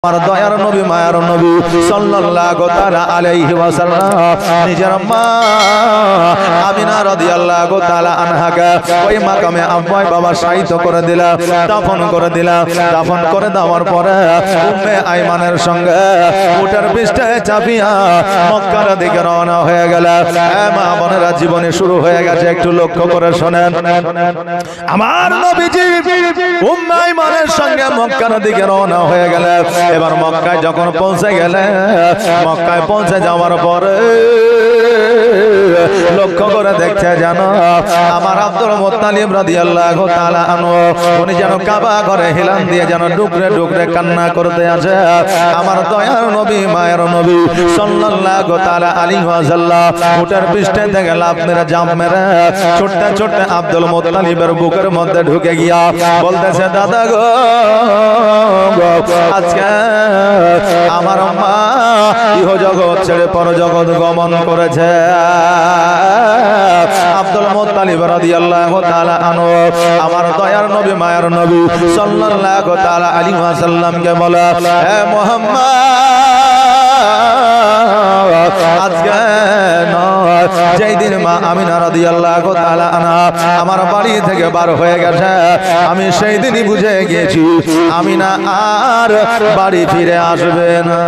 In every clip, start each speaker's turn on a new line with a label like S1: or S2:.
S1: আমার দয়ার নবী মায়ার নবী সাল্লাল্লাহু তাআলা আলাইহি ওয়াসাল্লাম নিজের মা আমিনা রাদিয়াল্লাহু তাআলা আনহাকে ওই মাকামে আব্বাই বাবা শায়িত করে দিলা, দাফন করে দিলা। দাফন করে দেওয়ার পরে উম্মে আইমানের সঙ্গে উটের পৃষ্ঠে চাপিয়া মক্কার দিকে রওনা হয়ে গেল। মা বোনেরা, জীবনে শুরু হয়ে গেছে, একটু লক্ষ্য করে শোনেন। আমার নবীজি উম্মে আইমানের সঙ্গে মক্কার দিকে রওনা হয়ে গেল। এবার মক্কায় যখন পৌঁছে গেলে, মক্কায় পৌঁছে যাওয়ার পরে লক্ষ্য করে দেখছে যেন আমার আব্দুল মুত্তালিব রাদিয়াল্লাহু তাআলা আনহু উনি যেন কাবা ঘরে হিলান দিয়ে যেন ডুকরে ডুকরে কান্না করতে আছে। আমার দয়ার নবী মায়ের নবী সাল্লাল্লাহু তাআলা আলাইহি ওয়াসাল্লাম উটের পৃষ্ঠে থেকে লাফ মেরে জাম্প মেরে ছুটতে ছুটতে আব্দুল মুত্তালিবের বুকের মধ্যে ঢুকে গিয়া বলতেছে, দাদা গো, আজকে আমার মা ইহজগৎ ছেড়ে পরজগৎ গমন করেছে। আব্দুল মুত্তালিব রাদিয়াল্লাহু তাআলা আনহু আমার দয়ার নবী মায়ের নবী সাল্লাল্লাহু তাআলা আলাইহি ওয়াসাল্লামকে বলে, হে মুহাম্মদ, আজকে যেই দিন মা আমিনা রাদিয়াল্লাহু তাআলা আনহা আমার বাড়ি থেকে বার হয়ে গেছে, আমি সেই দিনই বুঝে গিয়েছি আমিনা আর বাড়ি ফিরে আসবে না।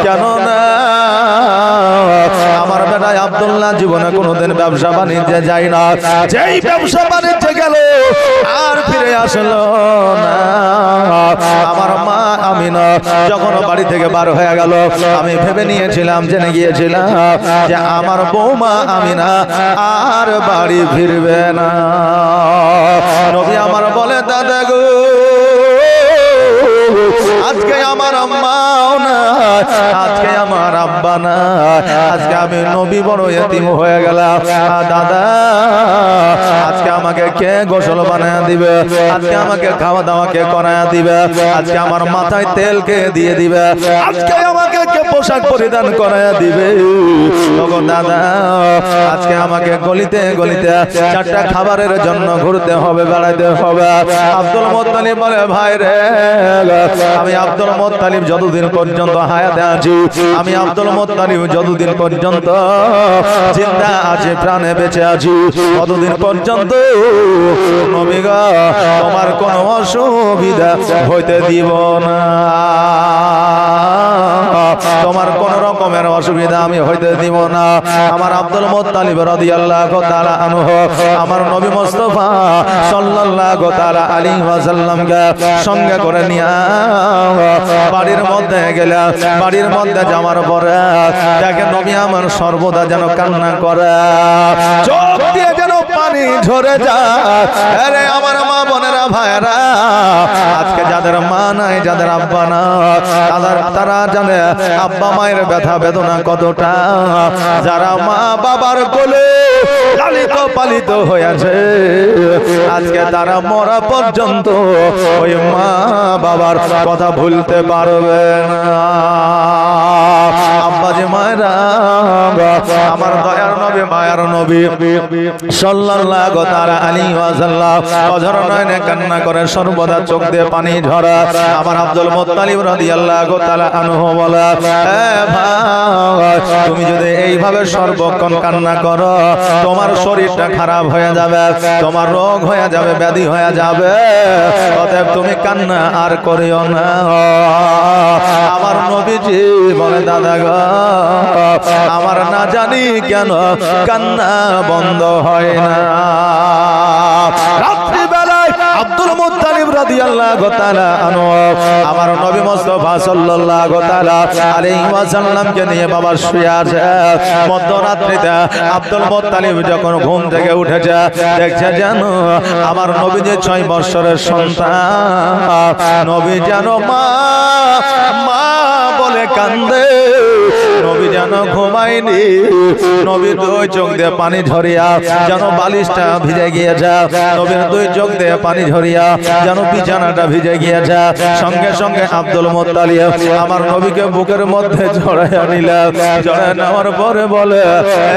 S1: কেন না? আমার বেটা আব্দুল্লাহ জীবনে কোনোদিন ব্যবসা বাণিজ্যে যায় না, যেই ব্যবসা বাণিজ্যে গেল আর ফিরে আসলো না। আমার মা আমিনা যখন বাড়ি থেকে বার হয়ে গেল, আমি ভেবে নিয়েছিলাম, জেনে গিয়েছিলাম যে আমার বৌমা আমিনা আর বাড়ি ফিরবে না। নবী আমার বলে, দাদা গো, আজকে আমার আম্মাও না, আজকে আমার আব্বা না, আজকে আমি নবী বড় এতিম হয়ে গেলাম। দাদা, আজকে আমাকে কে গোসল বানায় দিবে? আজকে আমাকে খাওয়া দাওয়া কে করায় দিবে? আজকে আমার মাথায় তেল কে দিয়ে দিবে? আজকে আমাকে কে পোশাক পরিধান করায় দিবে? তখন দাদা, আজকে আমাকে গলিতে গলিতে চারটা খাবারের জন্য ঘুরতে হবে, বেড়াইতে হবে। আব্দুল মুত্তালিব বলে, ভাই রে, আমি আব্দুল মুত্তালিব যতদিন পর্যন্ত হায়াতে আছি, আমি আব্দুল মুত্তালিব যতদিন পর্যন্ত জিন্দা আছি, প্রাণে বেঁচে আছি, ততদিন পর্যন্ত নবী গো, তোমার কোনো অসুবিধা হইতে দিব না। তোমার কোন রকমের অসুবিধা আমি হইতে দিব না। আমার আব্দুল মুত্তালিব রাদিয়াল্লাহু তাআলা আনহু আমার নবী মুস্তাফা সাল্লাল্লাহু তাআলা আলাইহি ওয়াসাল্লামকে সঙ্গে করে নিয়ে বাড়ির মধ্যে গেল। বাড়ির মধ্যে যাওয়ার পরে দেখে নবী আমার সর্বদা যেন কান্না করে, চোখ দিয়ে যেন পানি ঝরে যায়। আরে আমার মা বোনেরা, ভাইরা, আজকে যাদের মা নাই, যাদের আব্বা না, তারা জানে আব্বা মায়ের ব্যথা বেদনা কতটা। যারা মা বাবার কোলে লালিত পালিত হয়েছে, আজকে তারা মরা পর্যন্ত ওই মা বাবার কথা ভুলতে পারবে না। আব্বাজি মায়েরা, আমার দয়ার নবী মায়ার নবী সাল্লাল্লাহু তাআলা আলাইহি ওয়াসাল্লাম অঝর নয়নে কান্না করে, সর্বদা চোখ দিয়ে পানি ঝরা। আমার আব্দুল মুত্তালিব রাদিয়াল্লাহু তাআলা আনহু বলে, এ ভাই, তুমি যদি এইভাবে সর্বক্ষণ কান্না করো, তোমার শরীরটা খারাপ হয়ে যাবে, তোমার রোগ হয়ে যাবে, ব্যাধি হয়ে যাবে। অতএব তুমি কান্না আর করিও না। আমার নবীজি বলে, দাদা গো, আমার না জানি কেন কান্না বন্ধ হয় না। রাত্রিবেলায় আব্দুল মুত্তালিব রাদিয়াল্লাহু তাআলা আনহু আমার নবী মুস্তাফা সাল্লাল্লাহু তাআলা আলাইহি ওয়াসাল্লামকে নিয়ে বাবা শুয়ে আছে। মধ্যরাত্রিতে আব্দুল মুত্তালিব যখন ঘুম থেকে উঠেছে, দেখছে যেন আমার নবী যে 6 বছরের সন্তান, নবী যেন মা মা বলে কান্দে। নবী যেন ঘুমায়নি, নবীর দুই চোখ দিয়ে পানি ঝরিয়া যেন বালিশটা ভিজে গিয়েছে, নবীর দুই চোখ দিয়ে পানি ঝরিয়া যেন বিছানাটা ভিজে গিয়েছে। সঙ্গে সঙ্গে আব্দুল মুত্তালিব আমার নবীকে বুকের মধ্যে জড়াইয়া নিলেন। জড়াইয়া নেওয়ার পরে বলে,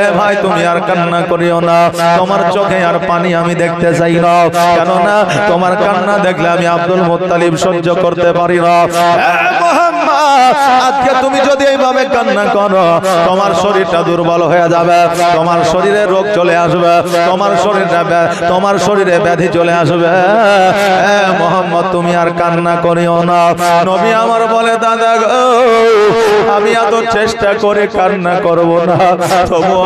S1: এ ভাই তুমি আর কান্না করিও না, তোমার চোখে আর পানি আমি দেখতে চাই না, কেননা তোমার কান্না দেখলে আমি আব্দুল মুত্তালিব সহ্য করতে পারি না। আজকে তুমি যদি এইভাবে কান্না করো, তোমার শরীরটা দুর্বল হয়ে যাবে, তোমার শরীরে রোগ চলে আসবে, তোমার শরীরে ব্যাধি চলে আসবে। মোহাম্মদ তুমি আর কান্না করিও না। নবী আমার বলে, দাদা গো আমি এত চেষ্টা করে কান্না করব না, তবুও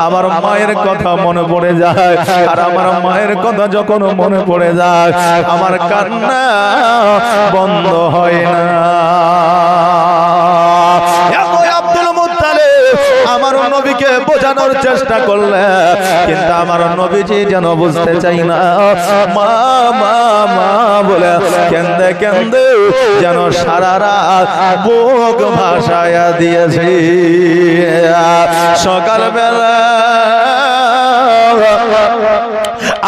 S1: আমার মায়ের কথা মনে পড়ে যায়, আর আমার মায়ের কথা যখন মনে পড়ে যায় আমার কান্না বন্ধ হয় না। আব্দুল মুত্তালিব আমার নবীকে বোঝানোর চেষ্টা করলে, কিন্তু আমার নবীজি যেন বুঝতে চাই না। মা মা মা বলে কেন্দে কেন্দে যেন সারা রাত বুক ভাসায়া দিয়েছি। সকালবেলা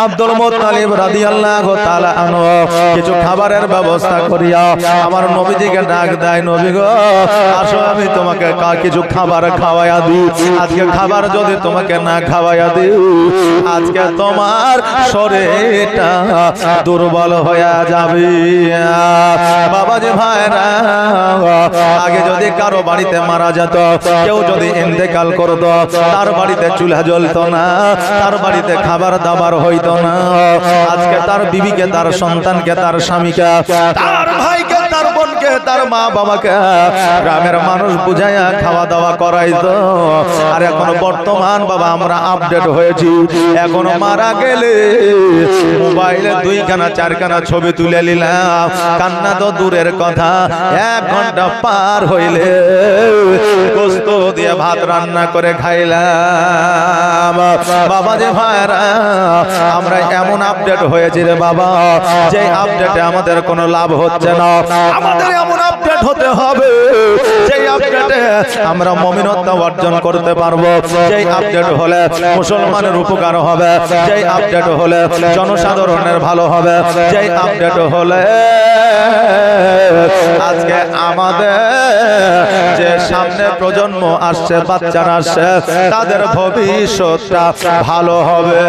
S1: আব্দুল মুত্তালিব রাদিয়াল্লাহু তাআলা আনহু কিছু খাবারের ব্যবস্থা করিয়া আমার নবীজিকে ডাক দেয়, নবী গো আসো আমি তোমাকে কিছু খাবার খাওয়াইয়া দিই। আজকে খাবার যদি তোমাকে না খাওয়াইয়া দিই, আজকে তোমার শরীরটা দুর্বল হয়ে যাবে। বাবাজি ভাইরা, আগে যদি কারো বাড়িতে মারা যেত, কেউ যদি ইন্তেকাল করত, তার বাড়িতে চুলা জ্বলতো না, তার বাড়িতে খাবার দাবার হইতো না। আজকে তার বিবিকে, তার সন্তানকে, তার স্বামীকে, তার ভাইকে, তার বোনকে, তার মা বাবাকে গ্রামের মানুষ বুঝাইয়া খাওয়া দাওয়া করাইতো। আর এখন বর্তমান বাবা আমরা আপডেট হয়েছি, এখন মারা গেলে মোবাইলে 2খানা 4খানা ছবি তুলে নিলাম, কান্না তো দূরের কথা, 1 ঘন্টা পার হইলে গোস্ত দিয়ে ভাত রান্না করে খাইলাম। বাবা যে ভাইরা, আমরা এমন আপডেট হয়েছে রে বাবা, যে আপডেটে আমাদের কোনো লাভ হচ্ছে না। আমাদের এমন আপডেট হতে হবে যেই আপডেটে আমরা মুমিনত্ব অর্জন করতে পারবো, যেই আপডেট হলে মুসলমানের উপকার হবে, যেই আপডেট হলে জনসাধারণের ভালো হবে, যেই আপডেট হলে আজকে আমাদের যে সামনে প্রজন্ম আসছে, বাচ্চারা আসছে, তাদের ভবিষ্যৎটা ভালো হবে।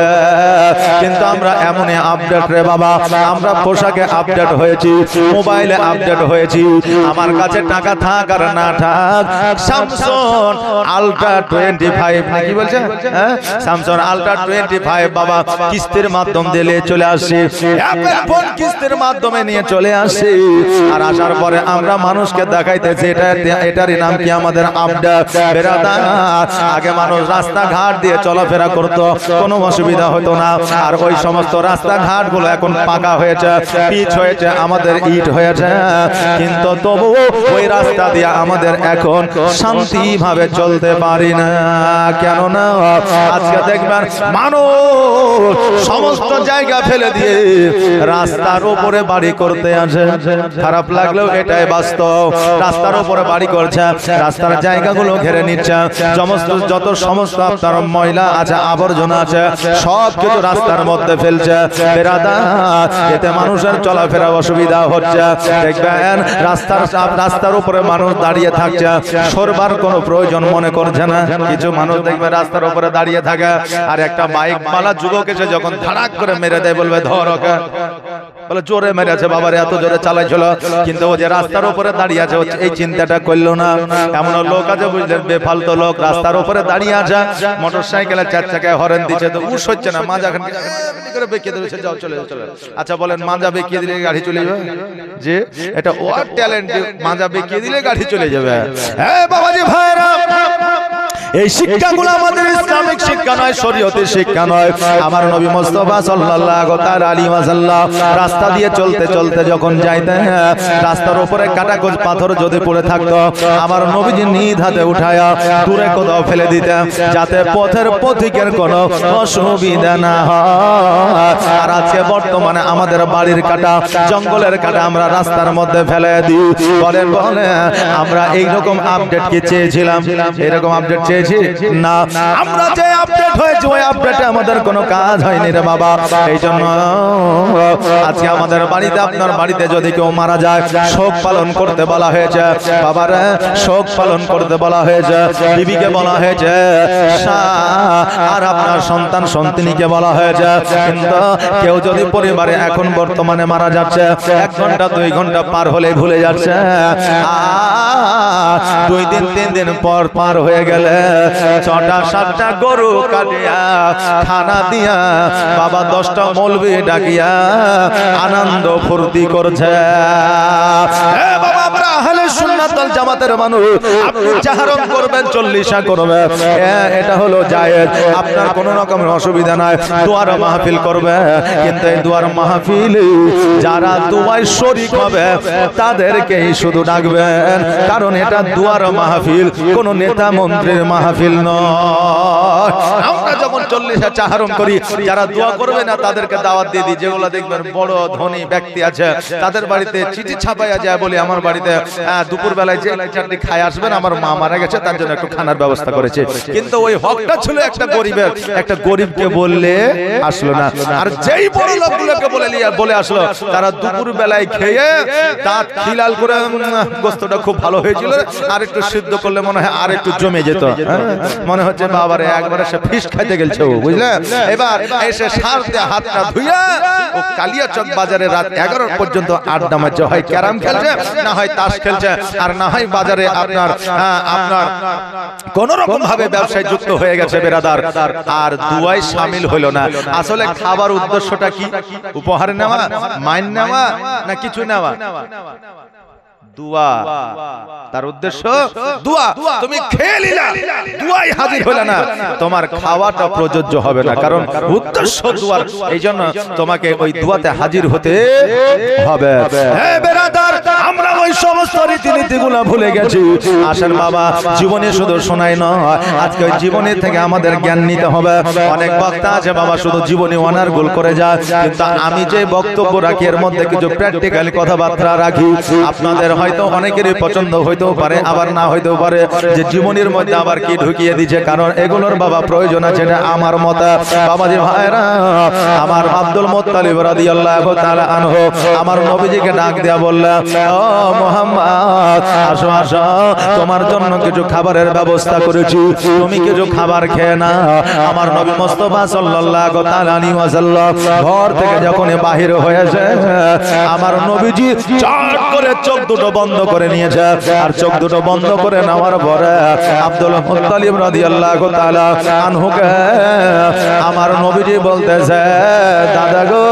S1: কিন্তু আমরা এমনই আপডেট রে বাবা, আমরা পোশাকে আপডেট হয়েছি, মোবাইলে আপডেট হয়েছি, আমার কাছে টাকা থাক আর না থাক, স্যামসাং আলট্রা 25 নাকি বলছে, হ্যাঁ স্যামসাং আলট্রা 25 বাবা কিস্তির মাধ্যম দিয়ে চলে আসছি, অ্যাপল ফোন কিস্তির মাধ্যমে নিয়ে চলে আসছি। আর আসার পরে আমরা মানুষকে দেখাইতেছি এটারই নাম কি আমাদের আপডেট। বেরাদার, আগে মানুষ রাস্তাঘাট দিয়ে চলাফেরা করতো, কোনো অসুবিধা হতো না, আর ওই সমস্ত রাস্তাঘাট গুলো এখন পাকা হয়েছে, পিচ হয়েছে, আমাদের ইট হয়েছে, কিন্তু তবুও ওই রাস্তা দিয়ে আমাদের এখন শান্তি ভাবে চলতে পারি না। কেননা আজকে দেখবেন মানুষ সমস্ত জায়গা ফেলে দিয়ে রাস্তার উপরে বাড়ি করতে আসে, খারাপ লাগলেও এটাই বাস্তব। রাস্তার উপরে বাড়ি করছে, রাস্তার জায়গাগুলো ঘিরে নিচ্ছে, যত সমস্ত আপনার ময়লা আছে, আবর্জনা আছে, সব কিছু রাস্তার মধ্যে ফেলছে। এতে মানুষের চলাফেরা অসুবিধা হচ্ছে। দেখবেন রাস্তার উপরে মানুষ দাঁড়িয়ে থাকছে, সরবার কোনো প্রয়োজন মনে করছে না। কিছু মানুষ দেখবে রাস্তার উপরে দাঁড়িয়ে থাকে, আর একটা বাইকওয়ালা যুবক এসে যখন ধাড়াক করে মেরে দেয়, বলবে ধর ওকে, বলে জোরে মেরেছে বাবার, এত জোরে চালাইছিল, কিন্তু ও যে রাস্তার উপরে দাঁড়িয়ে আছে এই চিন্তাটা করলো না। এমন লোক আছে বুঝলেন, বেফালতু লোক, রাস্তার উপরে দাঁড়িয়ে আছে, মোটর সাইকেলের 4 চাকায় হরেন দিচ্ছে, তো উস হচ্ছে না, মাজা করে বেঁকিয়ে দিয়েছে, যাও চলে চলে। আচ্ছা বলেন, মাজা বেঁকিয়ে দিলে গাড়ি চলে যাবে? যে এটা ওর ট্যালেন্ট, মাজা বেঁকিয়ে দিলে গাড়ি চলে যাবে। হ্যাঁ বাবাজি ভাইরা, এই শিক্ষাগুলো আমাদের ইসলামিক শিক্ষা নয়, শরীয়তের শিক্ষা নয়। আমার নবী মুস্তাফা সাল্লাল্লাহু তাআলা আলাইহি ওয়াসাল্লাম রাস্তা দিয়ে চলতে চলতে যখন যাইতেন, রাস্তার উপরে কাটাকোজ পাথর যদি পড়ে থাকতো, আমার নবীজি নিজ হাতে উঠায়া দূরে কোথাও ফেলে দিতেন, যাতে পথের পথিকের কোনো অসুবিধা না হয়। আর আজকে বর্তমানে আমাদের বাড়ির কাটা, জঙ্গলের কাটা আমরা রাস্তার মধ্যে ফেলে দিই। বলেন আমরা এইরকম আপডেট কি চেয়েছিলাম? এরকম আপডেট চেয়েছি না। আমরা যে আপডেট হয়েছে ওই আপডেটে আমাদের কোনো কাজ হয়নি রে বাবা। এই জন্য আজকে আমাদের বাড়িতে, আপনার বাড়িতে যদি কেউ মারা যায়, শোক পালন করতে বলা হয়েছে। বাবারা, শোক পালন করতে বলা হয়েছে। বিবিকে বলা হয়েছে, আর আপনার সন্তান সন্তানীকে বলা হয়েছে। কিন্তু কেউ যদি পরিবারে এখন বর্তমানে মারা যাচ্ছে, 1 ঘন্টা 2 ঘন্টা পার হলে ভুলে যাচ্ছে, 2 দিন 3 দিন পর পার হয়ে গেলে 6টা 7টা গরু কাটিয়া খানা দিয়া বাবা 10টা মৌলবি ডাকিয়া আনন্দ ফুর্তি করছে। বাবা, আমরা আহলে সুন্নাত ওয়াল জামাতের মানুষ। আপনি জাহারত করবেন, 40 করবেন, এটা হলো জায়েজ। আপনার কোনো রকমের অসুবিধা নাই। দুয়ার মাহফিল করবে, কিন্তু এই দুয়ার মাহফিল যারা দুয়ায় শরীক হবে তাদেরকেই শুধু ডাকবেন, কারণ এটা দুয়ার মাহফিল, কোন নেতা মন্ত্রীর মাহফিল নয়। আমরা যখন 40 চাহারণ করি, যারা দোয়া করবে না তাদেরকে দাওয়াত দিয়ে দিই। যেগুলো দেখবেন বড় ধনী ব্যক্তি আছে, তাদের বাড়িতে চিঠি ছাপাইয়া যায়, বলি আমার বাড়িতে দুপুর বেলায় যে চারটি খায় আসবেন, আমার মা মারা গেছে, তার জন্য একটু খানার ব্যবস্থা করেছে। কিন্তু ওই হকটা ছিল একটা গরিবের, একটা গরিবকে বললে আসলো না। আর যেই বড় লোকগুলোকে বলে আসলো, তারা দুপুর বেলায় খেয়ে দাঁত খিলাল করে, গোস্তটা খুব ভালো হয়েছিল, আর একটু সিদ্ধ করলে মনে হয় আর একটু জমে যেত, মনে হচ্ছে বাবারে একবারে সে ফিশ খাইতে গেছে, বুঝলে। এবার এসে সারতে হাতটা ধুইয়া ও কালিয়াচক বাজারে রাত 11 পর্যন্ত আড্ডা মারছে, হয় ক্যারাম খেলছে, না হয় তাস খেলছে, আর না হয় বাজারে আপনার কোন রকম ভাবে ব্যবসায় যুক্ত হয়ে গেছে বেরাদার। আর দুয়ায় শামিল হলো না। আসলে খাবার উদ্দেশ্যটা কি? উপহার নেওয়া, মাইন নেওয়া, না কিছু নেওয়া? দুয়া, তার উদ্দেশ্য দুয়া। তুমি খেয়ে নিলা, দুয়ায় হাজির হলে না, তোমার খাওয়াটা প্রযোজ্য হবে না, কারণ উদ্দেশ্য দুয়ার। এই জন্য তোমাকে ওই দুয়াতে হাজির হতে হবে। হে বেরাদার, আমরা ওই সমস্ত রীতিনীতিগুলো ভুলে গেছি। আসেন বাবা, জীবনে শুধু শোনাই নয়, আজকে ওই জীবনী থেকে আমাদের জ্ঞান নিতে হবে। অনেক বক্তা আছে বাবা শুধু জীবনী অনার্গল করে যায়, কিন্তু আমি যে বক্তব্য রাখি এর মধ্যে কিছু প্র্যাকটিক্যালি কথাবার্তা রাখি। আপনাদের হয়তো অনেকেরই পছন্দ হইতেও পারে, আবার না হইতেও পারে, যে জীবনীর মধ্যে আবার কি ঢুকিয়ে দিচ্ছে, কারণ এগুলোর বাবা প্রয়োজন আছে। আমার মত বাবাজি ভাইরা, আমার আব্দুল মুত্তালিব রাদিয়াল্লাহু তাআলা আনহু আমার নবীজিকে ডাক দেয়া বললেন, ও মুহাম্মদ, আসো আসো, তোমার জন্য কিছু খাবারের ব্যবস্থা করেছি, তুমি কিছু খাবার খেয়ে না। আমার নবী মুস্তাফা সাল্লাল্লাহু তাআলা আলাইহি ওয়াসাল্লাম ঘর থেকে যখন বাহির হয়েছে, আমার নবীজি চাট করে চোখ দুটো বন্ধ করে নিয়েছে। আর চোখ দুটো বন্ধ করে নেওয়ার পরে আব্দুল মুত্তালিব রাদিয়াল্লাহু তাআলা আনহুকে আমার নবীজি বলতেছে, দাদা গো,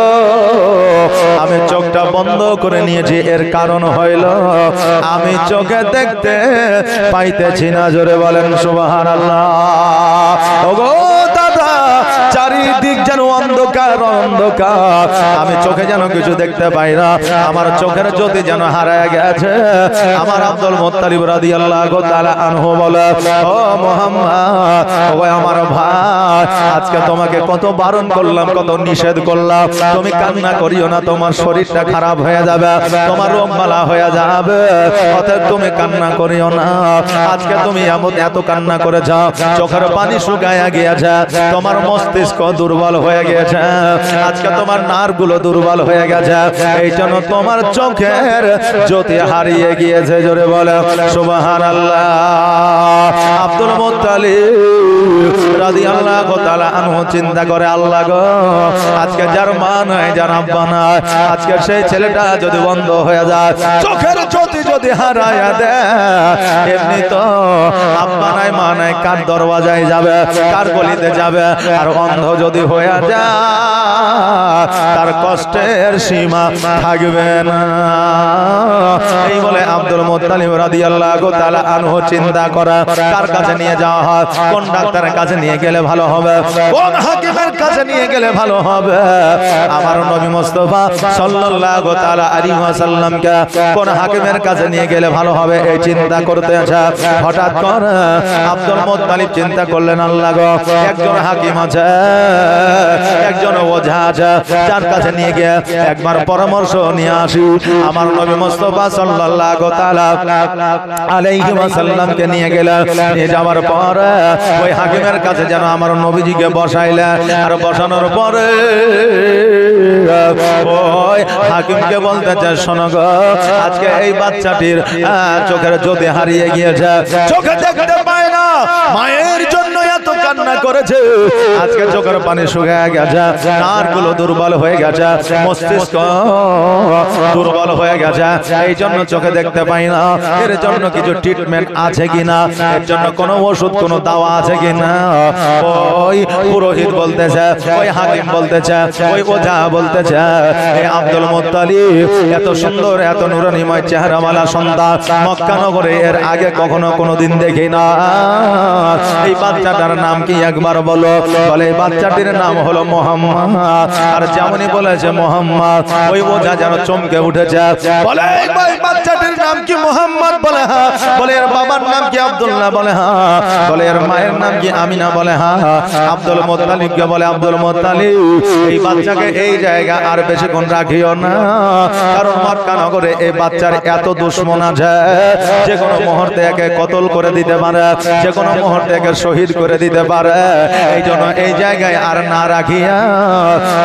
S1: আমি চোখটা বন্ধ করে নিয়েছি, এর কারণ হইল আমি চোখে দেখতে পাইতেছি না। জোরে বলেন সুবহানাল্লাহ। ওগো দাদা, চারিদিক যেন অন্ধকার অন্ধকার, আমি চোখে যেন কিছু দেখতে পাই না, আমার চোখের জ্যোতি যেন হারায় গেছে। আমার আব্দুল মুত্তালিব রাদিয়াল্লাহু তাআলা আনহু বলে, ও মুহাম্মদ, ও আমার ভাই, আজকে তোমাকে কত বারণ করলাম, কত নিষেধ করলাম, তুমি কান্না করিও না, তোমার শরীরটা খারাপ হয়ে যাবে, তোমার রোগ বালা হয়ে যাবে, অতএব তুমি কান্না করিও না। আজকে তুমি এত কান্না করেছ, চোখের পানি শুকায়া গিয়েছে, তোমার মস্তিষ্ক দুর্বল হয়ে গেছে, আজকে তোমার নার্ভগুলো দুর্বল হয়ে গেছে, এই জন্য তোমার চোখের জ্যোতি হারিয়ে গিয়েছে। জোরে বলে সুবহানাল্লাহ। আব্দুল মুত্তালিব রাদিয়াল্লাহু তাআলা আনহু চিন্তা করে, আল্লাহ গো, আজকে যার মা নাই, যার আব্বা নাই, আজকে সেই ছেলেটা যদি বন্ধ হয়ে যায়, চোখের জ্যোতি যদি হারায়া দেয়, এমনি তো আব্বা নাই মা নাই, কার দরওয়াজায় যাবে, কার গলিতে যাবে? আর অন্ধ যদি হয়ে যায়, তার কষ্টের সীমা থাকবে না। এই বলে আব্দুল মুত্তালিব রাদিয়াল্লাহু তাআলা আনহু চিন্তা করা কার কাছে নিয়ে যাওয়া হয়, কোন ডাক্তারের কাছে নিয়ে গেলে ভালো হবে, কোন হাকিমের কাছে নিয়ে গেলে ভালো হবে। আমার নবী মুস্তাফা সাল্লাল্লাহু তাআলা আলাইহি ওয়াসাল্লামকে কোন হাকিমের কাছে নিয়ে গেলে ভালো হবে এই চিন্তা করতে আছে। হঠাৎ করে আব্দুল মুত্তালিব চিন্তা করলেন, আল্লাহ গো, একজন হাকিম আছে, একজন ওঝা আছে, যার কাছে নিয়ে গিয়ে একবার পরামর্শ নিয়ে আসি। আমার নবী মুস্তাফা সাল্লাল্লাহু তাআলা আলাইহি ওয়াসাল্লামকে নিয়ে গেলেন। নিয়ে যাওয়ার পরে ওই হাকিমের কাছে যেন আমার নবীজিকে বসাইলেন। আর বসানোর পরে ওই হাকিমকে বলতেছে, শোনো গো, আজকে এই বাচ্চাটির চোখের জ্যোতি হারিয়ে গিয়েছে, চোখে দেখতে পায় না, মায়ের জন্য এত কান্না করেছে, আজকে চোখের পানি শুকিয়ে গেছে, নারগুলো দুর্বল হয়ে গেছে, মস্তিষ্ক দুর্বল হয়ে গেছে, এই জন্য চোখে দেখতে পাই না। এর জন্য কিছু ট্রিটমেন্ট আছে কিনা, এর জন্য কোনো ওষুধ কোনো দাওয়া আছে কিনা। ওই পুরোহিত বলতেছে, ওই হাকিম বলতেছে, ওই ওঝা বলতেছে, এই আব্দুল মুত্তালিব এত সুন্দর, এত নূরানিময় চেহারাওয়ালা সন্তান মক্কা নগরে এর আগে কখনো কোনোদিন দেখি না। এই বাচ্চাটার নাম কি একবার বলো। বলে এই বাচ্চাটির নাম হলো মুহাম্মদ। আর যেমনই বলেছে মুহাম্মদ, ওই ওঝা যেন চমকে উঠেছে। বলে এই বাচ্চাটির নাম কি মুহাম্মদ? বলে হ্যাঁ। বলে এর বাবার নাম কি আব্দুল্লাহ? বলে হ্যাঁ। বলে এর মায়ের নাম কি আমিনা? বলে হ্যাঁ। আব্দুল মুত্তালিবকে বলে, আব্দুল মুত্তালিব, এই বাচ্চাকে এই জায়গা আর বেশিক্ষণ রাখিও না, কারণ মক্কা নগরে এই বাচ্চার এত দুশমন আছে, যে কোনো মুহূর্তে একে কতল করে দিতে পারে, যে কোনো মুহূর্তে একে শহীদ করে দিতে পারে। এই জন্য এই জায়গায় আর না রাখিয়া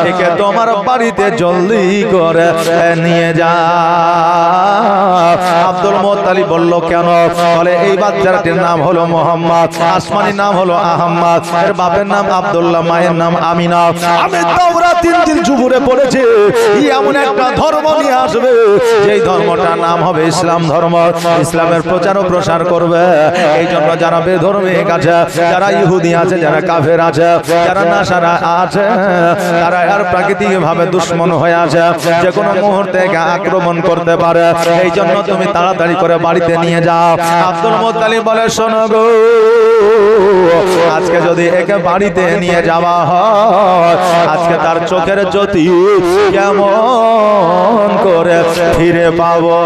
S1: একে তোমার বাড়িতে জলদি করে নিয়ে যা। আব্দুল মুত্তালিব বলল, কেন? বলে এই বাচ্চাটির নাম হলো মুহাম্মদ, আসমানি নাম হলো আহমদ, এর বাপের নাম আব্দুল্লাহ, মায়ের নাম আমিনা। আমি তাওরাত ইনজিল জুবুরে পড়েছি, এমন একটা ধর্ম নিয়ে আসবে, যেই ধর্মটার নাম হবে ইসলাম ধর্ম। ইসলামের প্রচার ও প্রসার করবে। এই জন্য যারা বেধর্মিক আছে, যারা ইহুদি আছে, যারা কাফের আছে, যারা নাসারা আছে, তারা আর প্রাকৃতিক ভাবে দুশ্মন হয়ে আছে, যে কোনো মুহূর্তে আক্রমণ করতে পারে। এই জন্য তুমি তাড়াতাড়ি করে বাড়িতে নিয়ে যাও। আব্দুল মুত্তালিব বলে, শোনো গো, আজকে যদি একে বাড়িতে নিয়ে যাওয়া হয়, আজকে তার চোখের জ্যোতি কেমন করে ফিরে পাবো?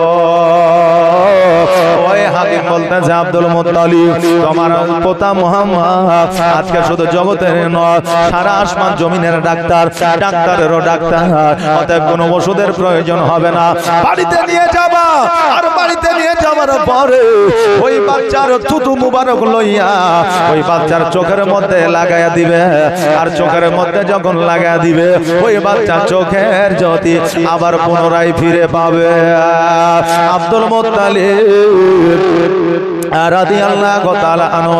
S1: ওই হাকিম বলতেছে, আব্দুল মুত্তালিব, তোমার পোতা মুহাম্মদ আজকে শুধু জগতের নয়, সারা আসমান জমিনের ডাক্তার, ডাক্তারেরও ডাক্তার, অতএব কোনো ওষুধের প্রয়োজন হবে না, বাড়িতে নিয়ে যাবা। আর বাড়িতে নিয়ে যাওয়ার পরে ওই বাচ্চার থুতু মুবারক লইয়া ওই বাচ্চার চোখের মধ্যে লাগাইয়া দিবে। আর চোখের মধ্যে যখন লাগাইয়া দিবে, ওই বাচ্চার চোখের জ্যোতি আবার পুনরায় ফিরে পাবে। আব্দুল মুত্তালিব রাদিয়াল্লাহু তাআলা আনহু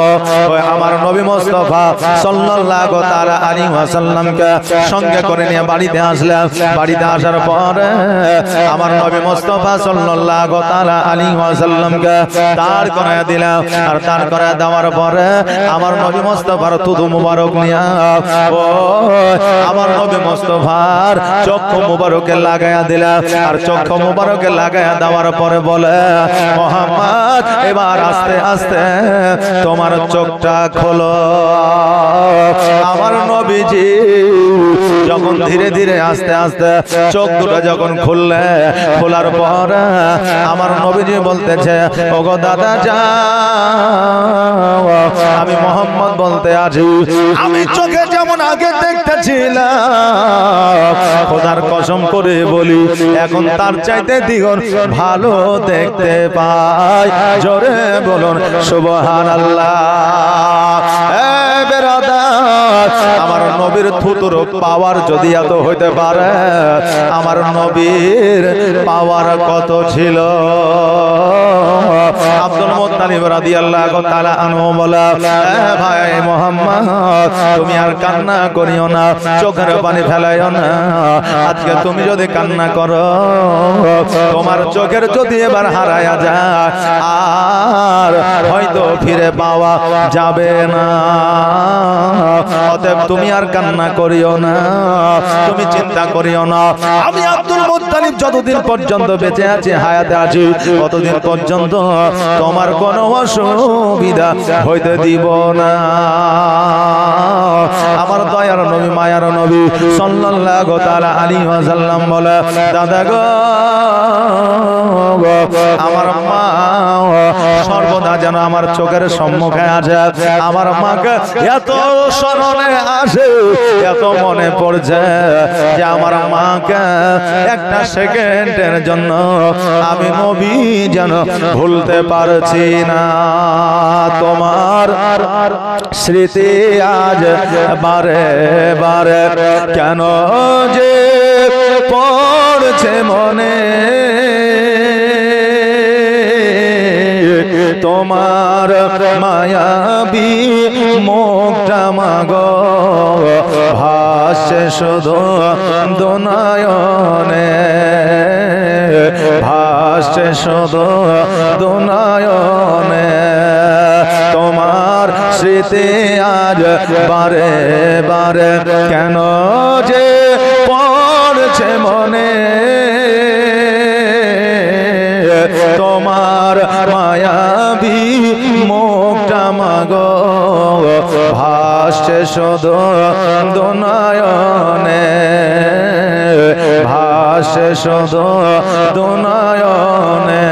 S1: আমার নবী মুস্তাফা সাল্লাল্লাহু তাআলা আলাইহি ওয়াসাল্লামকে সঙ্গে করে নিয়ে বাড়িতে আসলেন। বাড়িতে আসার পরে আমার নবী মুস্তাফা সাল্লাল্লাহু তাআলা আলাইহি ওয়াসাল্লামকে দাঁড় করায় দিলেন। আর দাঁড় করায় দেওয়ার পরে আমার নবী মুস্তাফার থুতু মুবারক নিয়ে ও আমার নবী মুস্তাফার চক্ষু মুবারকে লাগায়া দিলেন। আর চক্ষু মুবারকে লাগায়া দেওয়ার পরে বলে, মুহাম্মদ, এবার আস্তে আস্তে তোমার চোখটা খোলো। আমার নবীজি যখন ধীরে ধীরে আস্তে আস্তে চোখ দুটো যখন খুললে, খোলার পর আমার নবীজি বলতেছে, ওগো দাদা যাও, আমি মুহাম্মদ বলতে আছি, আমি চোখে যেমন আগে দেখতেছিলাম, খোদার কসম করে বলি, এখন তার চাইতে দ্বিগুণ ভালো দেখতে পাই। জোরে বলুন সুবহানাল্লাহ। আমার নবীর থুতুর পাওয়ার যদি এত হইতে পারে, আমার নবীর পাওয়ার কত ছিল। আব্দুল মুত্তালিব তালিব রাদিয়াল্লাহু তাআলা আনহু বলে, ভাই মুহাম্মদ তুমি আর কান্না করিও না, চোখের পানি ফেলাইও না। আজকে তুমি যদি কান্না করো, তোমার চোখের যদি এবার হারায়া যায় আর হয়তো ফিরে পাওয়া যাবে না। অতএব তুমি আর কান্না করিও না, তুমি চিন্তা করিও না। আমি আব্দুল মুত্তালিব যতদিন পর্যন্ত বেঁচে আছি, হায়াতে আছি, ততদিন পর্যন্ত তোমার কোনো অসুবিধা হইতে দিব না। আমার দয়ার নবী, মায়ার নবী সাল্লাল্লাহু তাআলা আলাইহি ওয়াসাল্লাম বলে, দাদা গো, আমার মা সর্বদা যেন আমার চোখের সম্মুখে আছে। আমার মাকে এত স্মরণে আসে, এত মনে পড়ছে যে আমার মাকে একটা সেকেন্ডের জন্য আমি নবী যেন ভুলতে পারছি না। তোমার স্মৃতি আজ বারে বারে কেন যে পড়ছে মনে, তোমার মায়াবী মুখটা মাগো ভাসছে শুধু দুনয়নে, ভাসছে শুধু দুনয়নে। তোমার স্মৃতি আজ বারে বারে কেন যে পড়ছে মনে, তোমার মায়াবী মুখটা মাগো ভাসছে শুধু দুনয়নে, ভাসছে শুধু দুনয়নে।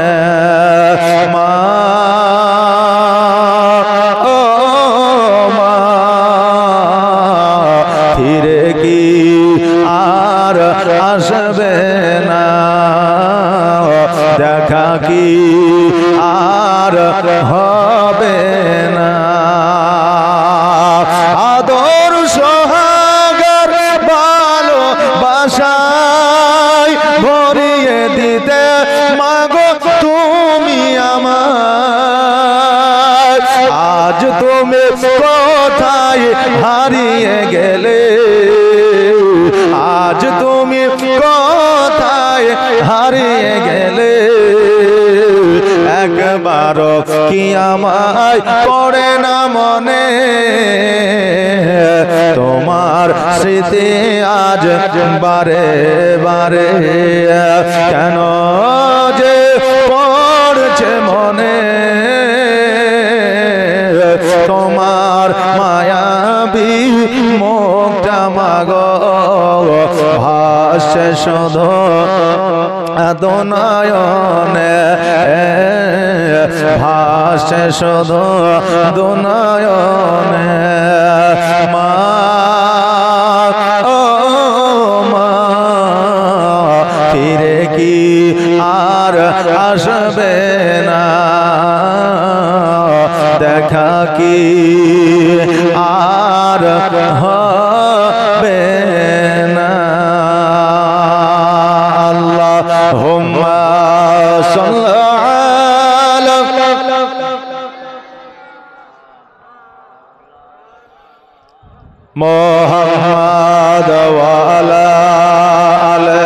S1: মা ও মা, ফিরে কি আর আসবে না, দেখা কি আর হবে না। আদর সোহাগের ভালোবাসায় ভরিয়ে দিতে মাগো তুমি আমার। আজ তুমি কোথায় হারিয়ে গেলে, আজ তুমি কোথায় হারিয়ে গেলে, একবার কি আমায় পড়ে না মনে, তোমার স্মৃতি আজ বারে বারে কেন যে পড়ছে মনে, তোমার মায়াবী মুখটা মাগো ভাসছে শুধু দুনয়নে, ভাসছে শুধু দুনয়নে। মা ও মা, ফিরে কি আর আসবে না, দেখা কি আর হবে না। আল্লাহুম্মা সাল্লি আলা মুহাম্মাদ ওয়া আলা আলি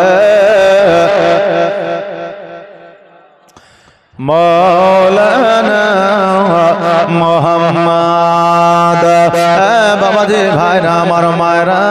S1: মাওলানা মুহাম্মাদ। বাবাজি, ভাইরা আমার, মায়েরা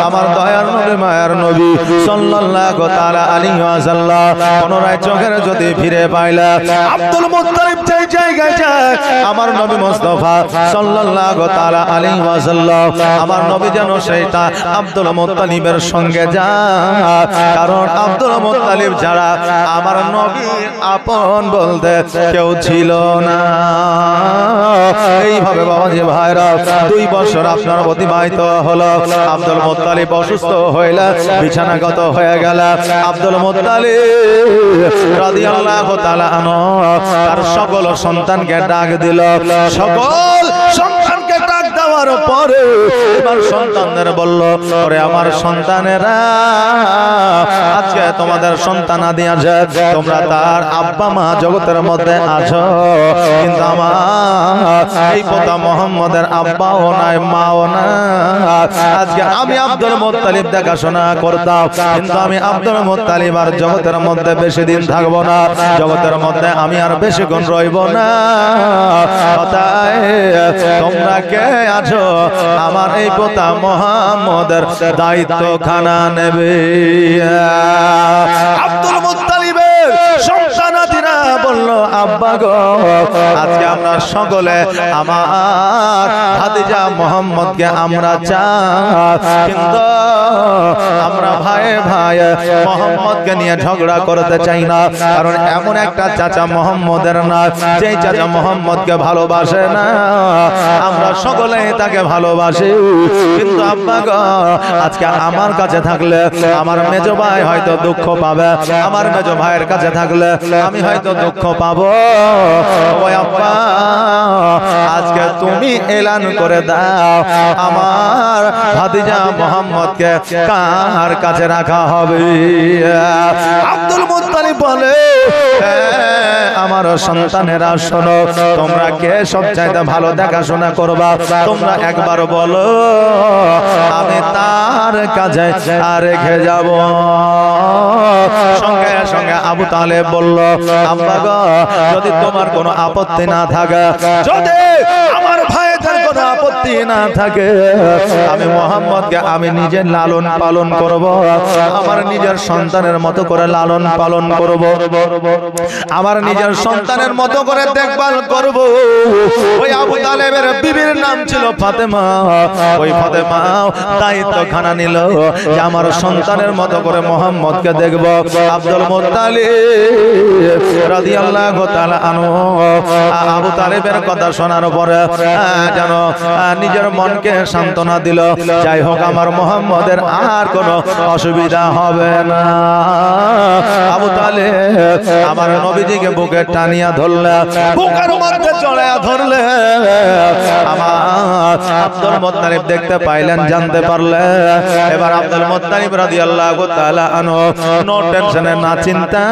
S1: আমার, দয়ার নবী, মায়ের নবী সাল্লাল্লাহু তাআলা আলাইহি ওয়াসাল্লাম পুনরায় চোখের যদি ফিরে পাইলা, আব্দুল মুত্তালিব যেই জায়গায় যায়, আমার নবী মুস্তাফা সাল্লাল্লাহু তাআলা আলাইহি ওয়াসাল্লাম আমার নবী যেন সেইটা আব্দুল মুত্তালিবের সঙ্গে যায়। কারণ আব্দুল মুত্তালিব যারা আমার নবী আপন বলতে কেউ ছিল না। এইভাবে বাবাজি ভাইরা 2 বছর আপনার অতিবাহিত হলো। আব্দুল মুত্তালিব অসুস্থ হইলা, বিছানাগত হয়ে গেল। আব্দুল মুত্তালিব রাদিয়াল্লাহু তাআলা আনহু তার সকল সন্তানকে ডাক দিল। সকল সন্তানকে ডাক দেওয়া দেওয়ার পরে এবার সন্তানদের বলল, ওরে আমার সন্তানেরা, আজকে তোমাদের সন্তান আদি আছে, তোমরা তার আব্বা মা জগতের মধ্যে আছো, কিন্তু আমার এই পোতা মোহাম্মদের আব্বাও নাই মাও না। আজকে আমি আব্দুল মুত্তালিব দেখাশোনা করতাম, কিন্তু আমি আব্দুল মুত্তালিব আর জগতের মধ্যে বেশি দিন থাকবো না, জগতের মধ্যে আমি আর বেশিক্ষণ রইব না। তোমরা কে আছো আমার এই পোতা মোহাম্মদের দায়িত্ব খানা নেবে? আব্দুল মুত্তালিবের সন্তানাদিরা বলল, আব্বা গো, আজকে আমরা সকলে আমার ভাতিজা মোহাম্মদকে আমরা চাই, কিন্তু আমরা ভাই ভাই মোহাম্মদকে নিয়ে ঝগড়া করতে চাই না, কারণ এমন একটা চাচা মোহাম্মদের না যেই চাচা মোহাম্মদকে ভালোবাসে না। আমরা সকলেই তাকে ভালোবাসি, কিন্তু আব্বা গো, আজকে আমার কাছে থাকলে আমার মেজ ভাই হয়তো দুঃখ পাবে, আমার মেজ ভাইয়ের কাছে থাকলে আমি হয়তো দুঃখ পাবো। ওই আব্বা, আজকে তুমি এলান করে দাও আমার ভাতিজা মোহাম্মদকে কার কাছে রাখা হবে? আব্দুল মুত্তালিব বলে, আমার সন্তানেরা শোনো, তোমরা কে সবচাইতে ভালো দেখাশোনা করবা তোমরা একবার বলো, আমি তার কাছে রেখে যাব। সঙ্গে সঙ্গে আবু তালেব বলল, আব্বা গো, যদি তোমার কোনো আপত্তি না থাকে, যদি আমার ভাইদের কোনো আপত্তি না থাকে, আমি মোহাম্মদকে আমি নিজে লালন পালন করব, আমার নিজের সন্তানের মতো করে লালন পালন করব, আমার নিজের সন্তানের মতো করে দেখভাল করব। ওই আবু তালেবের বিবির নাম ছিল ফাতেমা, ওই ফাতেমা দায়িত্ব খানা নিল যে আমার সন্তানের মতো করে মোহাম্মদকে দেখব। আব্দুল মুত্তালিব রাদিয়াল্লাহু তাআলা আনহু আবু তালেবের কথা শোনার পরে যেন নিজের মনকে সান্ত্বনা দিল, যাই হোক আমার মোহাম্মদের আর কোনো অসুবিধা হবে না। আবু তালেব আমার নবীজিকে বুকে টানিয়া ধরলে, বুকের মধ্যে জড়ায়া ধরলে, আমার আব্দুল মুত্তালিব দেখতে পাইলেন, জানতে পারলেন। এবার আব্দুল মুত্তালিব রাদিয়াল্লাহু তাআলা আনহু নো টেনশনে, না চিন্তা,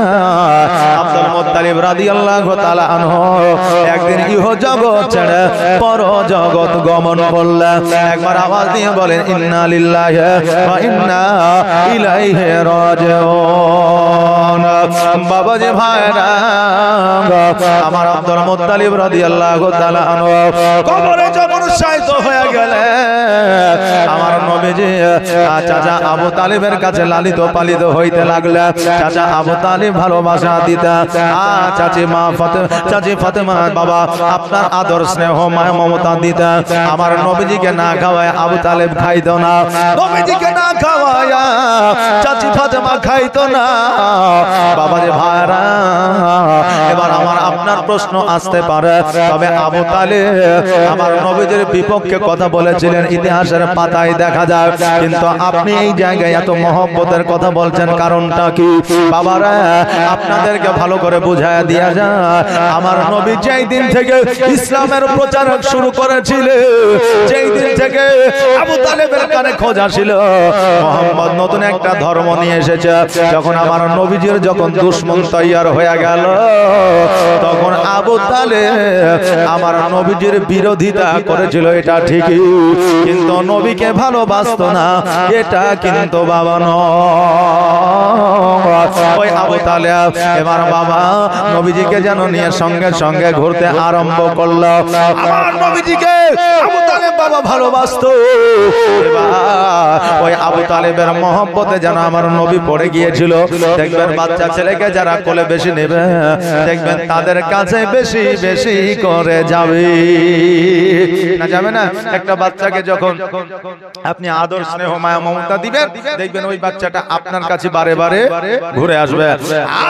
S1: আব্দুল মুত্তালিব রাদিয়াল্লাহু তাআলা আনহু একদিন ইহ জগৎ ছেড়ে পর জগৎ গমন করলেন। একবার আওয়াজ দিয়ে বলেন, ইন্না লিল্লাহি ওয়া ইন্না ইলাইহি রাজিউন। বাবাজি ভাইরা, আমার আব্দুল মুত্তালিব রাদিয়াল্লাহু তাআলা আনহু কবরে যখন শায়িত হয়ে গেলেন, আমার নবীজি চাচা আবু তালিবের কাছে লালিত পালিত হইতে লাগলেন। চাচা আবু তালিব ভালোবাসা দিতা, চাচি ফাতেমা বাবা আপনার আদর স্নেহ মায়া মমতা দিতা। আমার নবীজিকে না খাওয়ায় আবু তালিব খাইতো না, নবীজিকে না খাওয়ায় চাচি ফাতেমা খাইতো না। বাবা যে ভাইরা, এবার আমার আপনার প্রশ্ন আসতে পারে, তবে আবু তালিব আমার নবীজির বিপক্ষে কথা বলেছিলেন, ইতিহাসের পাতায় দেখা যায়, কিন্তু আপনি এই জায়গায় এত মহব্বতের কথা বলছেন, কারণটা কি? বাবারা, আপনাদেরকে ভালো করে বুঝায় দিয়া যায়, আমার নবী যেই দিন থেকে ইসলামের প্রচার শুরু করেছিলেন, যেই দিন থেকে আবু তালেবের কানে খোঁজ আসিল মোহাম্মদ নতুন একটা ধর্ম নিয়ে এসেছে, যখন আমার নবীজির যখন দুশমন তৈয়ার হয়ে গেল, তখন আবু তালেব আমার নবীজির বিরোধিতা করেছিল, এটা ঠিকই, কিন্তু নবীকে ভালোবাসতো না, এটা কিন্তু বাবা নয়। ওই আবু তালেব এবার বাবা নবীজিকে যেন নিয়ে সঙ্গে সঙ্গে ঘুরতে আরম্ভ করলো। আমার নবীজিকে আবু তালেব বাবা ভালোবাসতো। ওই আবু তালেবের মহব্বতে যেন আমার নবী পড়ে গিয়েছিল। দেখবেন বাচ্চা ছেলেকে যারা কোলে বেশি নেবে, দেখবেন তাদের কাছে বেশি বেশি করে যাবে, না যাবে না? একটা বাচ্চাকে যখন আপনি আদর স্নেহ মায়া মমতা দিবেন, দেখবেন ওই বাচ্চাটা আপনার কাছে বারে বারে ঘুরে আসবে।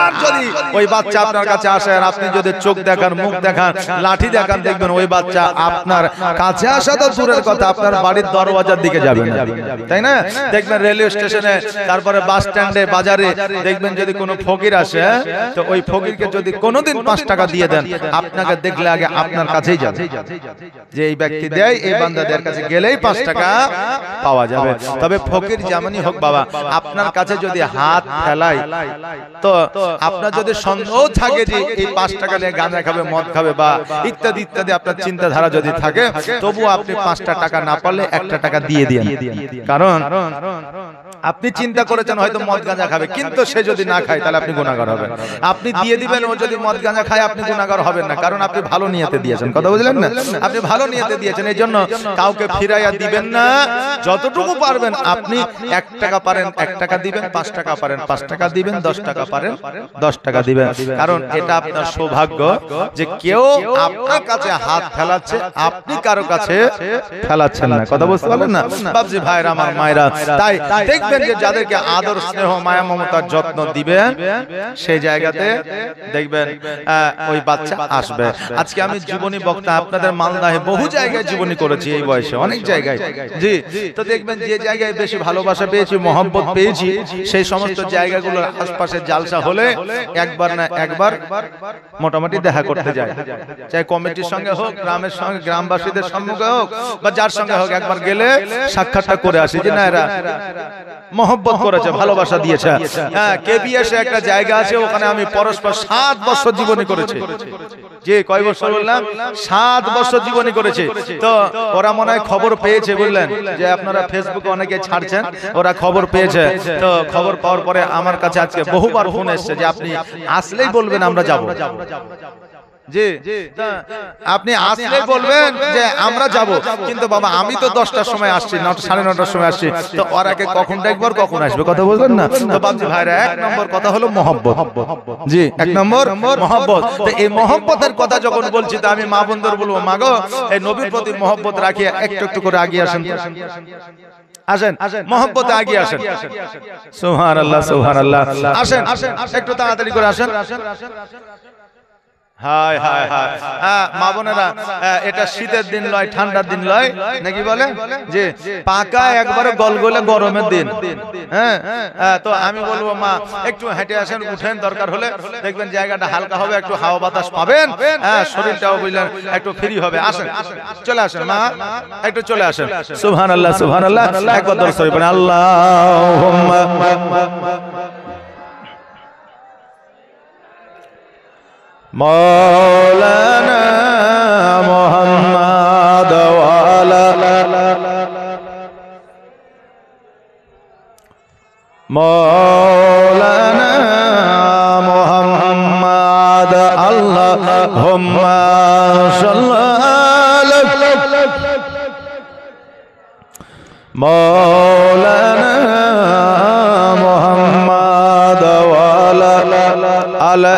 S1: আর যদি ওই বাচ্চা আপনার কাছে আসে আর আপনি যদি চোখ দেখান, মুখ দেখান, লাঠি দেখান, দেখবেন ওই বাচ্চা আপনার কাছে আসা তো দূরের কথা, আপনার বাড়ির দরওয়াজার দিকে যাবে না, তাই না? দেখবেন রেলওয়ে স্টেশনে, তারপরে বাস স্ট্যান্ডে, বাজারে দেখবেন যদি কোনো ফকির আসে, তো ওই ফকিরকে যদি কোনোদিন 5 টাকা টাকা দিয়ে দেন, আপনাকে দেখলে আগে আপনার কাছেই যাবে, যে এই ব্যক্তি দেয়, এই বান্দাদের কাছে গেলেই 5 টাকা পাওয়া যাবে। তবে ফকির যেমনই হোক বাবা, আপনার কাছে যদি হাত ফেলায়, তো আপনার যদি সন্দেহ থাকে যে এই 5 টাকা নিয়ে গাঁজা খাবে, মদ খাবে বা ইত্যাদি ইত্যাদি আপনার চিন্তাধারা যদি থাকে, তবু আপনি 5টা টাকা না পারলে 1টা টাকা দিয়ে দিন। কারণ আপনি চিন্তা করেছেন হয়তো মদ গাঁজা খাবে, কিন্তু সে যদি না খায় তাহলে আপনি গুনাহগার হবেন। আপনি দিয়ে দিবেন, ও যদি মদ গাঁজা খায় আপনি গুনাহগার হবেন না, কারণ আপনি ভালো নিয়তে দিয়েছেন। কথা বুঝলেন না? আপনি ভালো নিয়তে দিয়েছেন, এই জন্য কাউকে ফিরাইয়া দিবেন না। যতটুকু পারবেন আপনি 1 টাকা পারেন 1 টাকা দিবেন, 5 টাকা পারেন 5 টাকা দিবেন, 10 টাকা পারেন 10 টাকা দিবেন। কারণ এটা আপনার সৌভাগ্য যে কেউ আপনার কাছে হাত ফেলাচ্ছে, আপনি কারো কাছে ফেলাচ্ছেন না। কথা বুঝতে পারলেন না বাবজি ভাইরা, আমার মায়েরা? তাই দেখবেন যে যাদেরকে আদর স্নেহ মায়া মমতার যত্ন দিবেন, সেই জায়গাতে দেখবেন ওই বাচ্চা আসবে। আজকে আমি জীবনী বক্তা, আপনাদের মালদাহে বহু জায়গায় জীবনী করেছি এই বয়সে, অনেক জায়গায়। জি, তো দেখবেন যে জায়গায় বেশি ভালোবাসা পেয়েছি, মহব্বত পেয়েছি, সেই সমস্ত জায়গাগুলোর আশপাশে জালসা হলে একবার না একবার মোটামুটি দেখা করতে যায়, চাই কমিটির সঙ্গে হোক, গ্রামের সঙ্গে, গ্রামবাসীদের সম্মুখে হোক, বা যার সঙ্গে হোক, একবার গেলে সাক্ষাৎটা করে আসি যে না এরা মহব্বত করেছে, ভালোবাসা দিয়েছে। হ্যাঁ, কেবিএসে একটা জায়গা আছে, ওখানে আমি পরস্পর 7 বছর জীবনী করেছি। যে কয় বছর বললাম? 7 বছর জীবনী করেছে। তো ওরা মনে হয় খবর পেয়েছে, বুঝলেন, যে আপনারা ফেসবুকে অনেকে ছাড়ছেন, ওরা খবর পেয়েছে। তো খবর পাওয়ার পরে আমার কাছে আজকে বহুবার ফোন এসেছে যে আপনি আসলেই বলবেন আমরা যাব। জি, আপনি আসলে বলবেন যে আমরা যাব, কিন্তু বাবা আমি তো 10টার সময় আসছি, 9:30টার সময় আসছি, তো ওর আগে কখন দেখবো কখন আসবে, কথা বলবেন না? তো বাবজি ভাইরা, 1 নম্বর কথা হলো মহব্বত। জি, 1 নম্বর মহব্বত। তো এই মহব্বতের কথা যখন বলছি, তো আমি মা বোনদের বলবো, মা গো, এই নবীর প্রতি মহব্বত রাখিয়ে একটু একটু করে আগিয়ে আসেন, আসেন মহব্বতে আগিয়ে আসেন। সুবহানাল্লাহ, সুবহানাল্লাহ। আসেন একটু তাড়াতাড়ি করে আসেন। হায় হায় হায়, মা বোনেরা, এটা শীতের দিন লয়, ঠান্ডার দিন লয়, নাকি বলে যে পাকা একবারে গলগলে গরমের দিন। হ্যাঁ, তো আমি বলবো মা একটু হেঁটে আসেন, উঠেন, দরকার হলে দেখবেন জায়গাটা হালকা হবে, একটু হাওয়া বাতাস পাবেন, হ্যাঁ, শরীরটাও বুঝলেন একটু ফ্রি হবে। আসেন, চলে আসেন মা, একটু চলে আসেন। সুবহানাল্লাহ, সুবহানাল্লাহ। একবার দরুদ শরীফ পড়েন, আল্লাহুম্মা মৌলানা মুহাম্মদ ওয়ালা মৌলানা মুহাম্মদ আল্লাহুম্মা সাল্লি মৌলানা মুহাম্মদ ওয়ালা আলা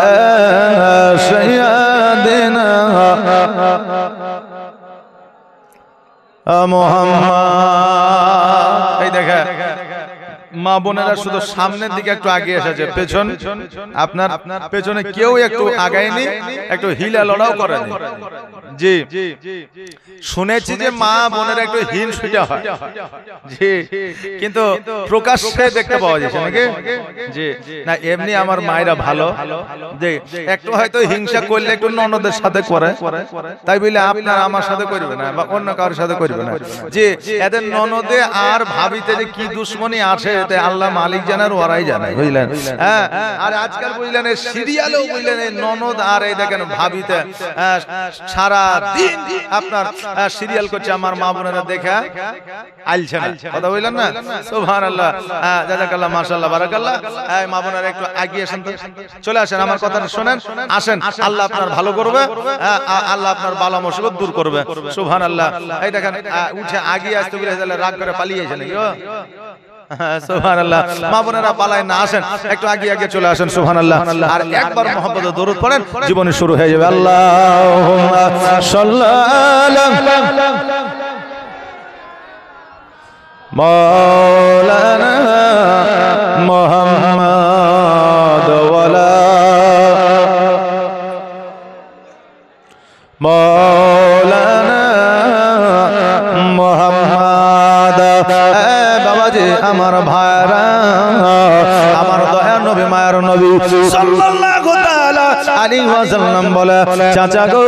S1: সাইয়্যিদিনা মুহাম্মদ। এই দেখে মা বোনেরা শুধু সামনের দিকে একটু আগে এসেছে, পেছন আপনার পেছনে কেউ একটু আগায়নি, একটু হিলা লড়াও করেনি। জি, শুনেছি যে মা বোনেরা একটু হিল ছুটা হয়, জি, কিন্তু প্রকাশ্যে দেখতে পাওয়া যাচ্ছে নাকি? জি, না এমনি আমার মায়েরা ভালো, যে একটু হয়তো হিংসা করলে একটু ননদের সাথে করে, তাই বলে আপনার আমার সাথে করবে না বা অন্য কারোর সাথে করবে না। যে এদের ননদে আর ভাবিতে যে কি দুশ্মনী আছে, আল্লাহ মালিক জানার, ওরাই জানে, বুঝলেন? হ্যাঁ, আর আজকাল বুঝলেন এই সিরিয়ালেও বুঝলেন এই ননদ আর এই দেখেন ভাবিতে সারা দিন আপনার সিরিয়াল করছে। আমার মা বোনেরা দেখা আইলছে না, কথা বললেন না? সুবহানাল্লাহ, জাযাকাল্লাহ, মাশাআল্লাহ, বারাকাল্লাহ। এই মা বোনেরা একটু এগিয়ে আসেন, তো চলে আসেন, আমার কথাটা শুনেন, আসেন, আল্লাহ আপনার ভালো করবে, আল্লাহ আপনার বালা মুসিবত দূর করবে। সুবহানাল্লাহ। এই দেখেন উঠে আগিয়ে আসতে বলে রাগ করে পালিয়েছে নাকি? সুবহানাল্লাহ। মা বোনেরা পালায় না, আসেন একটু আগে আগে চলে আসেন। সুবহানাল্লাহ। আর একবার মুহাম্মদের দরুদ পড়েন, জীবন শুরু হয়ে যাবে। আল্লাহুম্মা সাল্লি আলা মাওলানা মুহাম্মদ ওয়ালা মাওলানা মুহাম্মদ। বাবাজি, আমার ভাইরা, আমার দয়ার নবী, মায়ের নবী সাল্লাল্লাহু তাআলা আলাইহি আলাইহি ওয়াসাল্লাম বলে, চাচা গো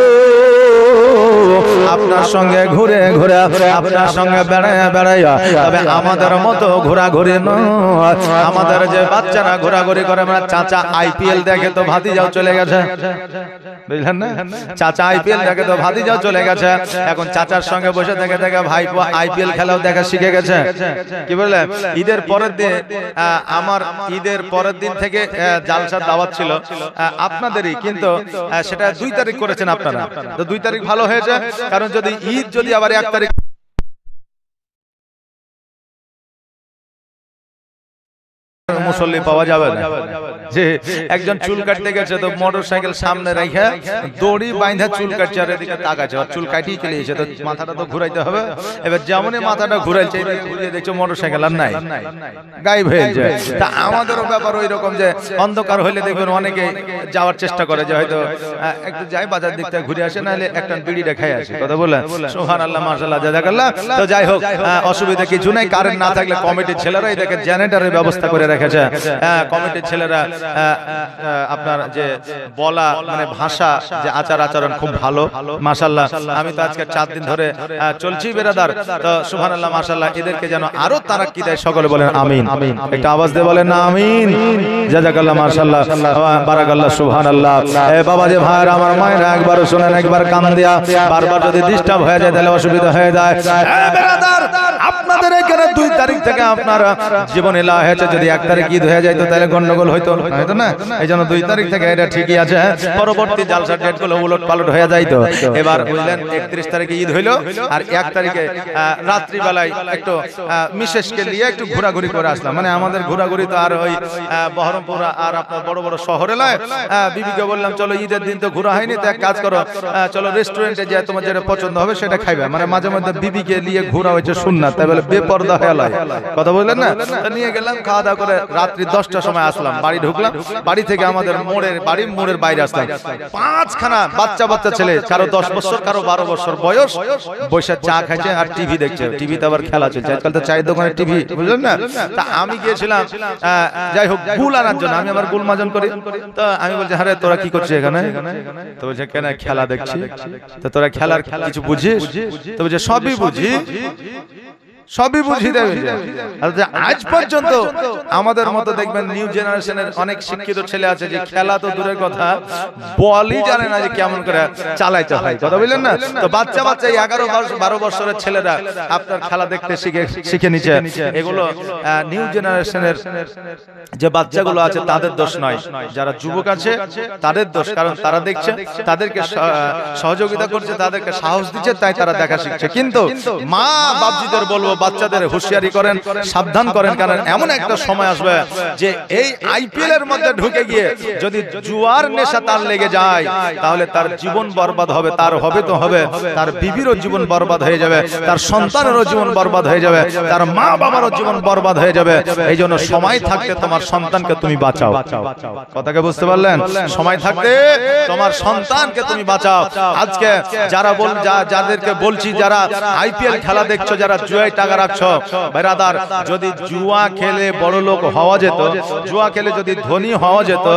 S1: আপনার সঙ্গে ঘুরে ঘুরে আপনার সঙ্গে বেড়াইয়া বেড়াইয়া, তবে আমাদের মতো ঘোরাঘুরি নয়। আমাদের যে বাচ্চারা ঘোরাঘুরি করে, মানে চাচা আইপিএল দেখে তো ভাতিজাও চলে গেছে, বুঝলেন না? চাচা আইপিএল দেখে তো ভাতিজাও চলে গেছে। এখন চাচার সঙ্গে বসে থেকে থেকে ভাইপো আইপিএল খেলাও দেখা শিখে গেছে। কি বললেন? ঈদের পরের দিন, আমার ঈদের পরের দিন থেকে জালসার দাওয়াত ছিল আপনাদেরই, কিন্তু সেটা 2 তারিখ করেছেন আপনারা। তো 2 তারিখ ভালো হয়েছে, কারণ যদি ঈদ যদি আবার 1 তারিখ মুসল্লি পাওয়া যাবে না। যে একজন চুল কাটতে গেছে, তো মোটরসাইকেল সামনে রেখে দড়ি বাইন্ধা চুল কাটছে, আর এদিকে তাকাচ্ছে, আর চুল কাটিয়ে চলে এসেছে, তো মাথাটা তো ঘুরাইতে হবে। এবার যেমনই মাথাটা ঘুরাইছে, ঘুরিয়ে দেখছো মোটরসাইকেল আর নাই, গায়েব হয়ে যায়। তা আমাদেরও ব্যাপার ওই রকম, যে অন্ধকার হইলে দেখবেন অনেকে যাওয়ার চেষ্টা করে, যে হয়তো একটু যাই বাজার দিক থেকে ঘুরে আসে, নাহলে একটা বিড়ি দেখাই আসে। কথা বললেন? সুবহানাল্লাহ, মাশাআল্লাহ, জাযাকাল্লাহ। তো যাই হোক, অসুবিধা কিছু নাই। কারেন্ট না থাকলে কমিটির ছেলেরা এদিকে জেনারেটরের ব্যবস্থা করে রেখেছে। কমিটির ছেলেরা আপনার যে বলা, মানে ভাষা, যে আচার আচরণ খুব ভালো, মাশাআল্লাহ। আমি তো আজকে 4 দিন ধরে চলছি বেরাদার, তো সুবহানাল্লাহ, মাশাআল্লাহ। এদেরকে যেন আরো তারাক্কি দেয়, সকলে বলেন আমিন। একটা আওয়াজ দিয়ে বলেন না আমিন। জাযাকাল্লাহ, মাশাআল্লাহ, বারাকাল্লাহ, সুবহানাল্লাহ। এ বাবা যে ভাইরা আমার, মায়েরা একবার শুনেন, একবার কান দিয়া, বারবার যদি ডিস্টার্ব হয়ে যায় তাহলে অসুবিধা হয়ে যায়। বেরাদার, আপনাদের এখানে 2 তারিখ থেকে আপনার জীবনে লা হয়েছে, যদি 1 তারিখ ঈদ হয়ে যায় তো তাহলে গন্ডগোল হইতো না। এই জন্য 2 তারিখ থেকে এটা ঠিকই আছে। পরবর্তী জালসার ডেট গুলো উলট পালট হয়ে যায়। তো এবার বুঝলেন, 31 তারিখে ঈদ হইলো, আর 1 তারিখে রাত্রি বেলায় একটু মিসেসকে নিয়ে একটু ঘোরাঘুরি করে আসলাম। মানে আমাদের ঘোরাঘুরি তো আর ওই বহরমপুর আর আপনার বড় বড় শহরে নয়। বিবিকে বললাম, চলো ঈদের দিন তো ঘোরা হয়নি, তো এক কাজ করো, চলো রেস্টুরেন্টে যে তোমার যেটা পছন্দ হবে সেটা খাইবে। মানে মাঝে মধ্যে বিবিকে নিয়ে ঘোরা হয়েছে সুন্নাত, তাই বলে বেপরদা হয়ে লয়। কথা বললেন না? নিয়ে গেলাম, খাওয়া দাওয়া করে রাত্রি 10টার সময় আসলাম, বাড়ি ঢুকলাম। বাড়ি থেকে আমাদের মোড়ের বাইরে আসলাম, 5খানা বাচ্চা ছেলে, কারো 10 বছর, কারো 12 বছর বয়স, বসে চা খাইছে আর টিভি দেখছে। টিভিতে আবার খেলা চলছে, আজকাল তো চায়ের দোকানে টিভি, বুঝলেন না? তা আমি গিয়েছিলাম, যাই হোক, গুল আনার জন্য। আমি আবার গুল মাজন করি। তো আমি বলছি, আরে তোরা কি করছিস এখানে? তো বলছে, কেন? খেলা দেখছি। তো তোরা খেলার কিছু বুঝিস? তো বলছে, সবই বুঝি, সবই বুঝি দেবে। আজ পর্যন্ত আমাদের মতো দেখবেন নিউ জেনারেশনের অনেক শিক্ষিত ছেলে আছে, যে খেলা তো দূরের কথা, বলই জানে না যে কেমন করে চালাইতে হয়। কথা বললেন না? তো বাচ্চা 11-12 বছরের ছেলেরা আপনার খেলা দেখতে শিখে নিচ্ছে। এগুলো নিউ জেনারেশনের যে বাচ্চাগুলো আছে তাদের দোষ নয়, যারা যুবক আছে তাদের দোষ। কারণ তারা দেখছে, তাদেরকে সহযোগিতা করছে, তাদেরকে সাহস দিচ্ছে, তাই তারা দেখা শিখছে। কিন্তু মা বাপজিদের বলবো, বাচ্চাদের হুঁশিয়ারি করেন, সাবধান করেন, কারণ এমন একটা সময় আসবে যে এই আইপিএল এর মধ্যে ঢুকে গিয়ে যদি জুয়ার নেশা তার লেগে যায়, তাহলে তার জীবন বরবাদ হবে। তার হবে তো হবে, তার বিবিরও জীবন বরবাদ হয়ে যাবে, তার সন্তানেরও জীবন বরবাদ হয়ে যাবে, তার মা বাবারও জীবন বরবাদ হয়ে যাবে। এই জন্য সময় থাকতে তোমার সন্তানকে তুমি বাঁচাও। কথাকে বুঝতে পারলেন? সময় থাকতে তোমার সন্তানকে তুমি বাঁচাও। আজকে যাদেরকে বলছি, যারা আইপিএল খেলা দেখছো, যারা জুয়ায় টাকা রাখছো, বেরাদার, যদি জুয়া খেলে বড় লোক হওয়া যেত, জুয়া খেলে যদি ধনী হওয়া যেত,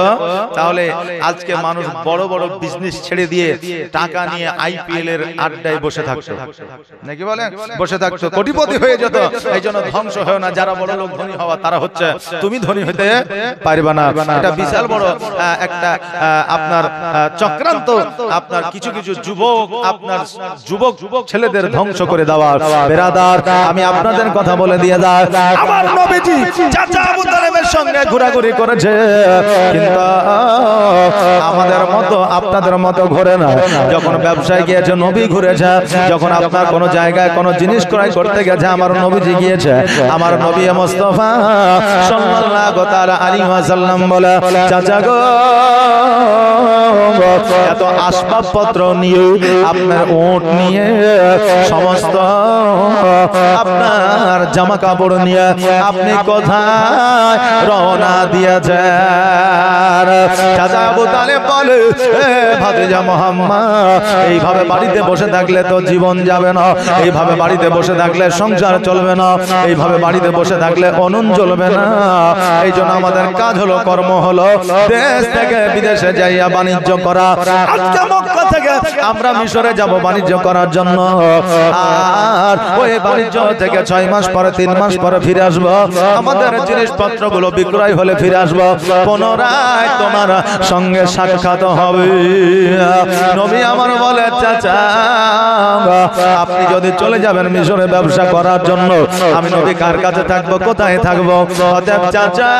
S1: তাহলে আজকে মানুষ বড় বড় বিজনেস ছেড়ে দিয়ে টাকা নিয়ে আইপিএল এর আড্ডায় বসে থাকতো, নাকি বলেন? বসে থাকতো, কোটিপতি হয়ে যেত। এই জন্য ধ্বংস হয় না। যারা বড় লোক ধনী হওয়া, তারা হচ্ছে, তুমি ধনী হতে পারবে না। এটা বিশাল বড় একটা আপনার চক্রান্ত, আপনার কিছু কিছু যুবক ছেলেদের ধ্বংস করে দেওয়া। বেরাদার, আমি আপনাদের কথা বলে দিয়ে যাই, আমার নবীজি চাচা আবু তালেবের সঙ্গে ঘোরাঘুরি করেছে, কিন্তু আমাদের মতো আপনাদের মতো ঘুরে না। যখন ব্যবসায় গিয়েছে, নবী ঘুরেছে। যখন আপনার কোন জায়গায় কোন জিনিস ক্রয় করতে গেছে, আমার নবীজি গিয়েছে। আমার নবী মুস্তাফা সাল্লাল্লাহু তাআলা আলাইহি ওয়াসাল্লাম বলে, চাচা গো, এত আসবাবপত্র নিয়ে, আপনার উট নিয়ে, সমস্ত আপনার জামা কাপড় নিয়ে আপনি কোথায় রওনা দিয়েছেন? চাচা আবু তালেব বলে, ভাতিজা মুহাম্মদ, এইভাবে বাড়িতে বসে থাকলে তো জীবন যাবে না, এইভাবে বাড়িতে বসে থাকলে সংসার চলবে না, এইভাবে বাড়িতে বসে থাকলে অনন চলবে না। এই জন্য আমাদের কাজ হলো, কর্ম হলো দেশ থেকে বিদেশে যাইয়া বাণিজ্য করা। আজকে মক্কা থেকে আমরা মিশরে যাব বাণিজ্য করার জন্য, আর ওই বাণিজ্য থেকে 6 মাস পরে 3 মাস পরে ফিরে আসবো। আমাদের জিনিসপত্র গুলো বিক্রয় হলে ফিরে আসবো, পুনরায় তোমার সঙ্গে সাক্ষাৎ হবে। নবী আমার বলে, চাচা আপনি যদি চলে যাবেন মিশরে ব্যবসা করার জন্য, আমি নবী কার কাছে থাকবো, কোথায় থাকবো? অতএব চাচা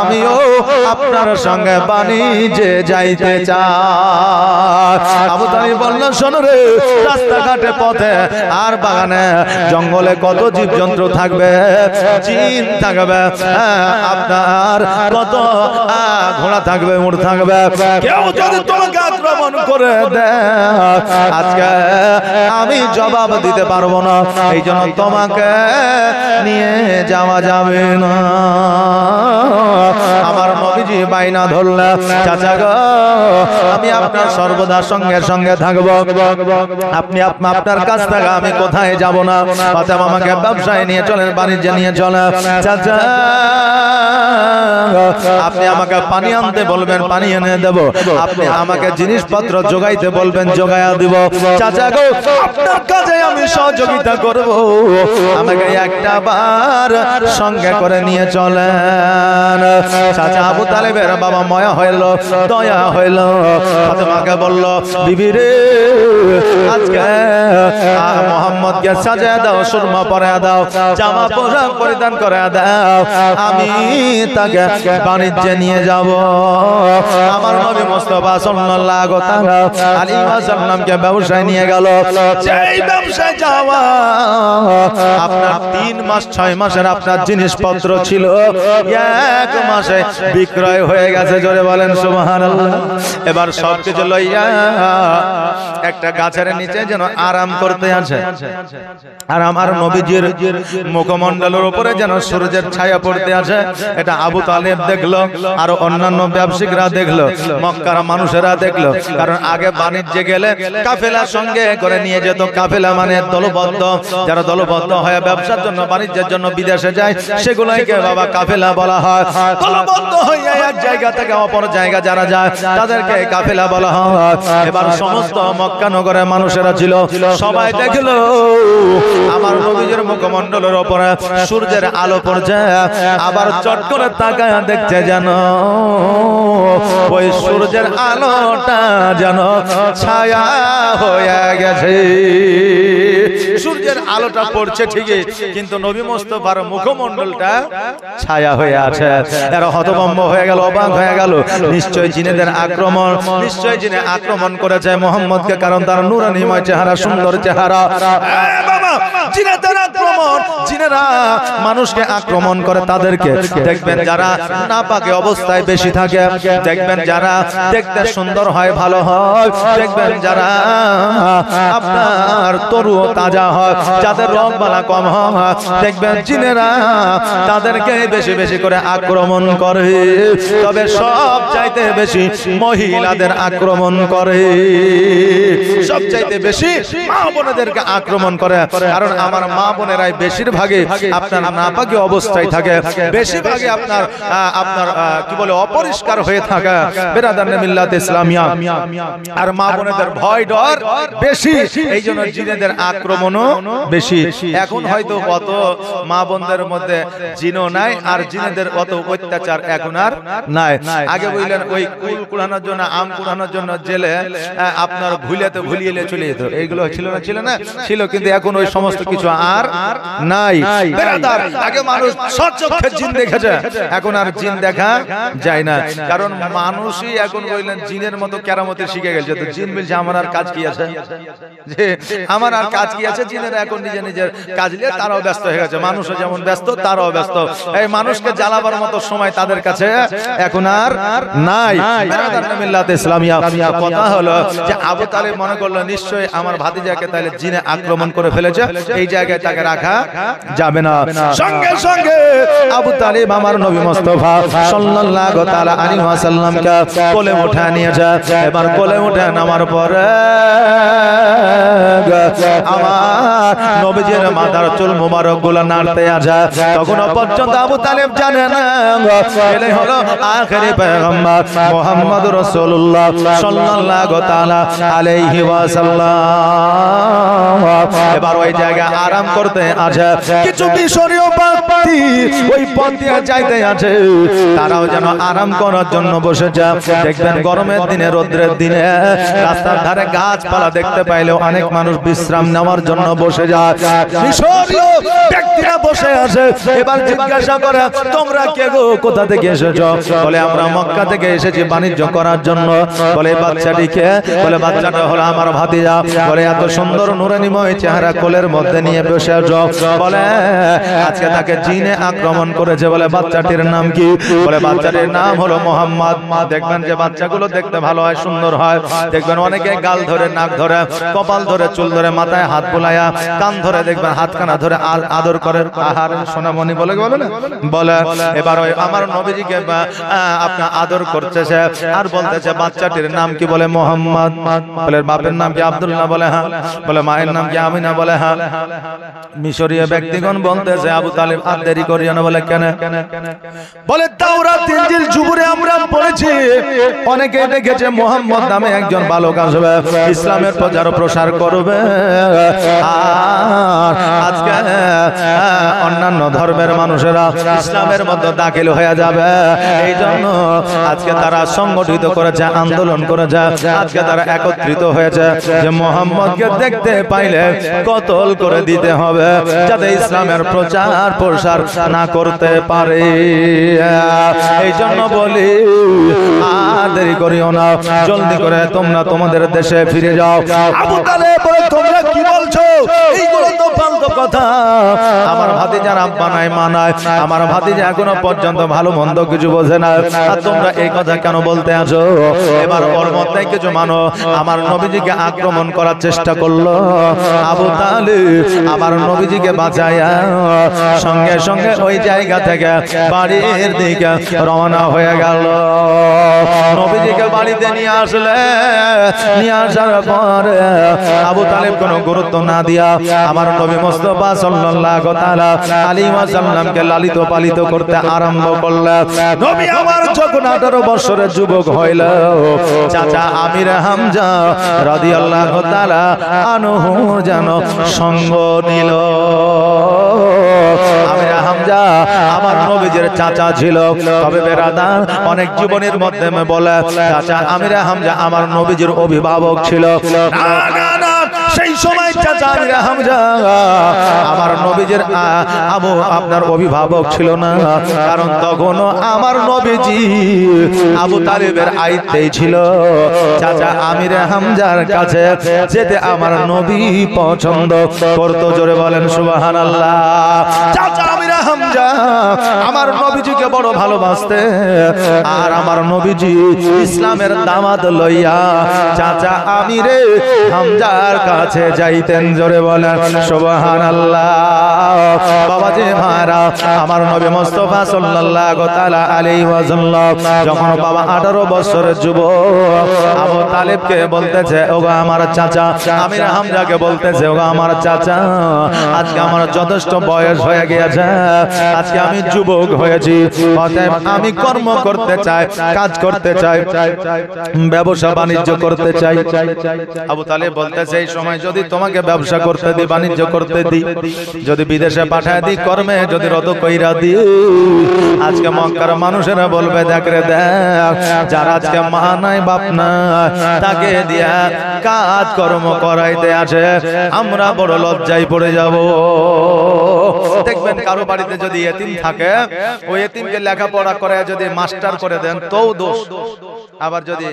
S1: আমিও আপনার সঙ্গে বাণিজ্যে যাইতে চাই। আবু তালিব বলল, শোনো রে, রাস্তাঘাটে পথে আর বাগানে জঙ্গলে কত জীবজন্তু থাকবে, জিন থাকবে, আপনার কত ঘোড়া থাকবে, উট থাকবে, কেউ যদি তোমাকে আক্রমণ করে দেয় আজকে আমি জবাব দিতে পারবো না, এই জন্য তোমাকে নিয়ে যাওয়া যাবে না। আমার নবীজি বাইনা ধরলেন, চাচা গো আমি আপনার সর্বদা সঙ্গে সঙ্গে থাকবো, আপনি আপনার কাছ থেকে আমি কোথায় যাব না। অতএব আমাকে ব্যবসায় নিয়ে চলেন, বাণিজ্যে নিয়ে চলেন। চাচা আপনি আমাকে পানি আনতে বলবেন, পানি এনে দেব, আপনি আমাকে জিনিসপত্র যোগাইতে বলবেন, যোগায়া দিব। চাচা গো আপনার কাজে আমি সহযোগিতা করব, আমাকে একটা বার সঙ্গে করে নিয়ে চলেন। চাচা আবু তালেবের বাবা মায়া হইল, দয়া হইল, ফাতেমাকে বলল, বিবি রে আজকে মুহাম্মদকে সাজায় দাও, সুরমা পরায় দাও, জামা পোশাক পরিধান করে দাও, আমি তাকে বাণিজ্যে নিয়ে যাব। আমার নবী মুস্তাফা সাল্লাল্লাহু আলাইহি ওয়াসাল্লামকে ব্যবসায় নিয়ে গেল। যেই ব্যবসায় যাওয়া আপনার 3 মাস 6 মাসের আপনার জিনিসপত্র ছিল, 1 মাসে বিক্রয় হয়ে গেছে। জোরে বলেন সুবহানাল্লাহ। এবার সবকিছু লইয়া একটা গাছের নিচে যেন আরাম করতে আছে, আর আমার নবীজির মুখমণ্ডলের উপরে যেন সূর্যের ছায়া পড়তে আছে। এটা আবু তালেব দেখলো, আর অন্যান্য ব্যবসায়ীরা দেখলো, মক্কার মানুষেরা দেখলো। কারণ আগে বাণিজ্যে গেলে কাফেলার সঙ্গে করে নিয়ে যেত, কাফেলা মানে দলবদ্ধ, যারা দলবদ্ধ হয়ে ব্যবসার জন্য বাণিজ্যের জন্য বিদেশে যায় সেগুলোকে বাবা কাফেলা বলা হয়। দলবদ্ধ হয়ে এক জায়গা থেকে অপর জায়গা যারা যায় তাদেরকে কাফেলা বলা হয়। এবার সমস্ত মক্কা নগরের মানুষেরা ছিল, সবাই দেখলো আমার নবীজির মুখমণ্ডলের উপরে সূর্যের আলো পড়ছে। আবার চট করে তাকায় দেখছে যেন ওই সূর্যের আলোটা যেন ছায়া হয়ে গেছে। সূর্যের আলোটা পড়ছে ঠিকই, কিন্তু নবী মুস্তাফার মুখমণ্ডলটা ছায়া হয়ে আছে। এরা হতভম্ব হয়ে গেল, অবাক হয়ে গেল। নিশ্চয় জিনেদের আক্রমণ, নিশ্চয় জিনে আক্রমণ করেছে মুহাম্মদকে, কারণ তার নূরানীময় চেহারা, সুন্দর চেহারা। বাবা জিনেদের আক্রমণ, জিনেরা মানুষকে আক্রমণ করে। তাদেরকে দেখবেন যারা নাপাকে অবস্থায় বেশি থাকে, দেখবেন যারা দেখতে সুন্দর হয়, ভালো হয়, দেখবেন যারা আপনার তরু তাজা হয়, যাদের রং বালা কম হয়, দেখবেন জিনেরা তাদেরকে বেশি বেশি করে আক্রমণ করে। তবে সব চাইতে বেশি মহিলাদের আক্রমণ করে, সব চাইতে বেশি মা বোনেদেরকে আক্রমণ করে। কারণ আমার মা বোনেরাই বেশিরভাগে আপনার নাপাকি অবস্থায় থাকে, বেশিরভাগে আপনার কি বলে অপরিষ্কার হয়ে থাকে। বেরাদার মিল্লাত ইসলামিয়া, আর মা বোনেদের ভয় ডর বেশি, এই জন্য জিনেদের আক্রমণও বেশি। এখন হয়তো অত মা বোনদের মধ্যে জিনও নাই, আর জিনেদের অত অত্যাচার এখন আর নাই। আগে বললেন ওই কুল কুড়ানোর জন্য, আম কুড়ানোর জন্য জেলে আপনার ভুলিয়ে চলে যেত, এইগুলো ছিল না ছিল, কিন্তু এখন ওই সমস্ত কিছু আর নাই। বেরাদার, আগে মানুষ সচক্ষে জিন দেখেছে, এখন আর জিন দেখা যায় না। কারণ মানুষই এখন বললেন জিনের মতো কেরামতি শিখে গেছে। তো জিন বলছে আমার আর কাজ কি আছে, যে আমার আর কাজ কি আছে। জিনের এখন নিজে নিজের কাজ নিয়ে তারাও ব্যস্ত হয়ে গেছে। মানুষও যেমন ব্যস্ত, তারাও ব্যস্ত। এই মানুষকে জ্বালাবার মতো সময় তাদের কাছে এখন আর নাই। মিল্লাত ইসলামিয়া কথা হলো যে আবু তালেব মনে করলো নিশ্চয়ই আমার ভাতিজাকে তাহলে জিনে আক্রমণ করে ফেলেছে, এই জায়গায় তাকে রাখা যাবে না। সঙ্গে সঙ্গে আবু তালেব আমার নবী মুস্তাফা সাল্লাল্লাহু তাআলা আলাইহি ওয়াসাল্লামকে কোলে উঠা নিয়েছে। এবার কোলে উঠে নামার পরে আমার নবীজির মাথার চুল মুবারক গুলো নাড়তে আছে। তখন পর্যন্ত আবু তালেব জানে না এলে হলো আখেরি পয়গম্বর মুহাম্মদ রাসূলুল্লাহ সাল্লাল্লাহু তাআলা আলাইহি ওয়াসাল্লাম। এবার ওই জায়গায় আরাম করতে আছে। কিছু মিশরীয় ব্যক্তি ওই পথ দিয়ে যাইতে আছে, তারাও যেন আরাম করার জন্য বসেছে। দেখবেন গরমের দিনে, রোদ্রের দিনে রাস্তার ধারে গাছপালা দেখতে পাইলেও অনেক মানুষ বিশ্রাম নেওয়ার জন্য বসে যায়। মিশরীয় ব্যক্তিরা বসে আছে। এবার জিজ্ঞাসা করে তোমরা কে গো, কোথা থেকে এসেছো? বলে আমরা মক্কা থেকে এসেছি বাণিজ্য করার জন্য। বলে বাচ্চাটিকে? বলে বাচ্চাটা হলো আমার ভাতিজা। বলে এত সুন্দর নুরানিময় চেহারা কোলের মধ্যে নিয়ে বসে আছো। বলে আজকে তাকে জিনে আক্রমণ করেছে। বলে বাচ্চাটির নাম কি? বলে বাচ্চাটির নাম হলো মোহাম্মদ। দেখবেন যে বাচ্চাগুলো দেখতে ভালো হয়, সুন্দর হয়। দেখবেন অনেকে গাল ধরে, নাক ধরে, কপাল ধরে, চুল ধরে, মাথায় হাত বুলায়া, কান ধরে, দেখবেন হাতখানা ধরে আদর করে। আহার সোনামণি বলে বলে না বলে। এবার ওই আমার নবীজিকে আপনার আদর করতেছে আর বলতেছে বাচ্চাটির নাম কি? বলে মোহাম্মদ। বলে বাপের নাম কি? আব্দুল্লাহ। বলে হ্যাঁ। বলে মায়ের নাম কি? আমিনা। বলে হ্যাঁ। মিশরীয় ব্যক্তিগণ বলতেছে আবু তালেব আর দেরি করিও না। বলে কেন? বলে তাওরাত, ইনজিল, জুবুরে আমরা পড়েছি, অনেকে দেখেছে মোহাম্মদ নামে একজন বালক আসবে, ইসলামের প্রচার ও প্রসার করবে। আর আজকে অন্যান্য ধর্মের মানুষেরা ইসলামের মধ্যে দাখিল হয়ে যাবে। এই জন্য আজকে তারা সংগঠিত করেছে, আন্দোলন করেছে। আজকে তারা একত্রিত হয়েছে যে মোহাম্মদকে দেখতে পাইলে কতল করে দিতে হবে, যাতে ইসলামের প্রচার প্রসার না করতে পারে। এই জন্য বলি আর দেরি করিও না, জলদি করে তোমরা তোমাদের দেশে ফিরে যাও। আবু তালেব বলে তোমরা কি বলছো? এইগুলো তো ফালতু কথা। আমার ভাতিজার আব্বা নাই, মা নাই। আমার ভাতিজা এখনো পর্যন্ত ভালো মন্দ কিছু বোঝে না, আর তোমরা এই কথা কেন বলতে আছো? এবার ওর মধ্যে কিছু মানুষ আমার নবীজিকে আক্রমণ করার চেষ্টা করলো। আবু তালেব আমার নবীজিকে বাঁচায়া সঙ্গে সঙ্গে ওই জায়গা থেকে বাড়ির দিকে রওনা হয়ে গেল। নবীজিকে বাড়িতে নিয়ে আসলে, নিয়ে আসার পরে আবু তালেব কোনো গুরুত্ব না দিয়া আমার নবী মুস্তাফা সাল্লাল্লাহু তাআলা আলাইহি ওয়াসাল্লামকে লালিত পালিত করতে আরম্ভ করলেন। নবী আমার যখন 18 বছরের যুবক হইল, চাচা আমির হামজা রাদিয়াল্লাহু তাআলা আনহু যেন সঙ্গ নিল। আমির হামজা আমার নবীজির চাচা ছিল। তবে বেরাদার অনেক জীবনের মধ্যে বলে চাচা আমির হামজা আমার নবীজির অভিভাবক ছিল। না না না, সেই সময় চাচা আমির হামজা আমার নবীজির আপনার অভিভাবক ছিল না। কারণ তখনও আমার নবীজি আবু তালেবের আইতেই ছিল। চাচা আমির হামজার কাছে যেতে আমার নবী পছন্দ করতো। জোরে বলেন সুবহানাল্লাহ। চাচা আমির হামজা আমার নবীজিকে বড় ভালোবাসতে, আর আমার নবীজি ইসলামের দামাত লইয়া চাচা আমিরে হামজার কাছে যাইতেন। জোরে বলেন সুবহানাল্লাহ। বাবাজি ভাইরা, আমার নবী মুস্তাফা সাল্লাল্লাহু তাআলা আলাইহি ওয়াসাল্লাম যখন বাবা 18 বছরের যুবক আবু তালেবকে বলতেছে ওগো আমার চাচা, আমির হামজাকে বলতেছে ওগো আমার চাচা, আজকে আমার যথেষ্ট বয়স হয়ে গিয়েছে, আজকে আমি যুবক হয়েছি, অতএব আমি কর্ম করতে চাই, কাজ করতে চাই, ব্যবসা বাণিজ্য করতে চাই। আবু তালেব বলতেছে এই সময় যদি তোমাকে ব্যবসা করতে দিই, বাণিজ্য করতে দিই, যদি বিদেশে পাঠায় দিই, কর্মে যদি রত কইরা দিই, আজকে মক্কার মানুষেরা বলবে দেখ রে দেখ, যারা আজকে মা নাই বাপ নাই তাকে দিয়া কাজ কর্ম করাইতে আছে, আমরা বড় লজ্জায় পড়ে যাব। দেখবেন কারো বাড়িতে যদি এতিম থাকে, ওই এতিমকে লেখাপড়া করে যদি মাস্টার করে দেন তোও দোষ। আবার যদি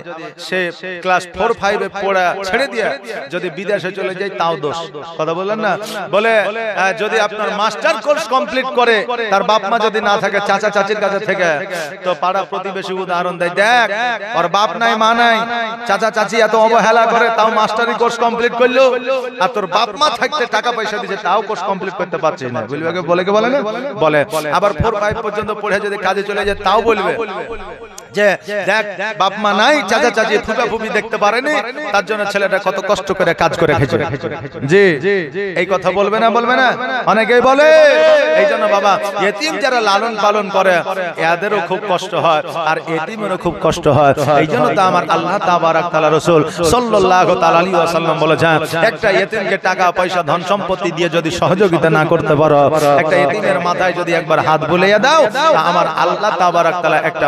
S1: সে ক্লাস 4-5 এ পড়া ছেড়ে দিয়ে যদি বিদেশে চলে যায় তাও দোষ। কথা বললেন না? বলে যদি আপনার মাস্টার কোর্স কমপ্লিট করে তার বাপ মা যদি না থাকে, চাচা চাচির কাছে থেকে, তো পাড়া প্রতিবেশী উদাহরণ দেয়, দেখ ওর বাপ নাই মা নাই, চাচা চাচি এত অবহেলা করে তাও মাস্টারি কোর্স কমপ্লিট করলো, আর তোর বাপ মা থাকতে টাকা পয়সা দিচ্ছে তাও কোর্স কমপ্লিট করতে পারছিস না। বলে কে বলে না? বলে। আবার 4-5 পর্যন্ত পড়ে যদি কাজে চলে যায় তাও বলবে যে দেখ বাপ মা নাই, চাচা চাচি ফুপা ফুপি দেখতে পারেনি, তার জন্য ছেলেটা কত কষ্ট করে কাজ করে খেয়েছে। জি এই কথা বলবে না? বলবে না? অনেকেই বলে। এই জন্য বাবা এতিম যারা লালন পালন করে এদেরও খুব কষ্ট হয়, আর এতিমেরও খুব কষ্ট হয়। এই জন্য তো আমার আল্লাহ তাবারাক তাআলা রাসূল সাল্লাল্লাহু তাআলা আলাইহি ওয়াসাল্লাম বলেছেন, একটা এতিমকে টাকা পয়সা ধন সম্পত্তি দিয়ে যদি সহযোগিতা না করতে পারো, একটা এতিমের মাথায় যদি একবার হাত বুলিয়ে দাও, আমার আল্লাহ তাবারাক তাআলা একটা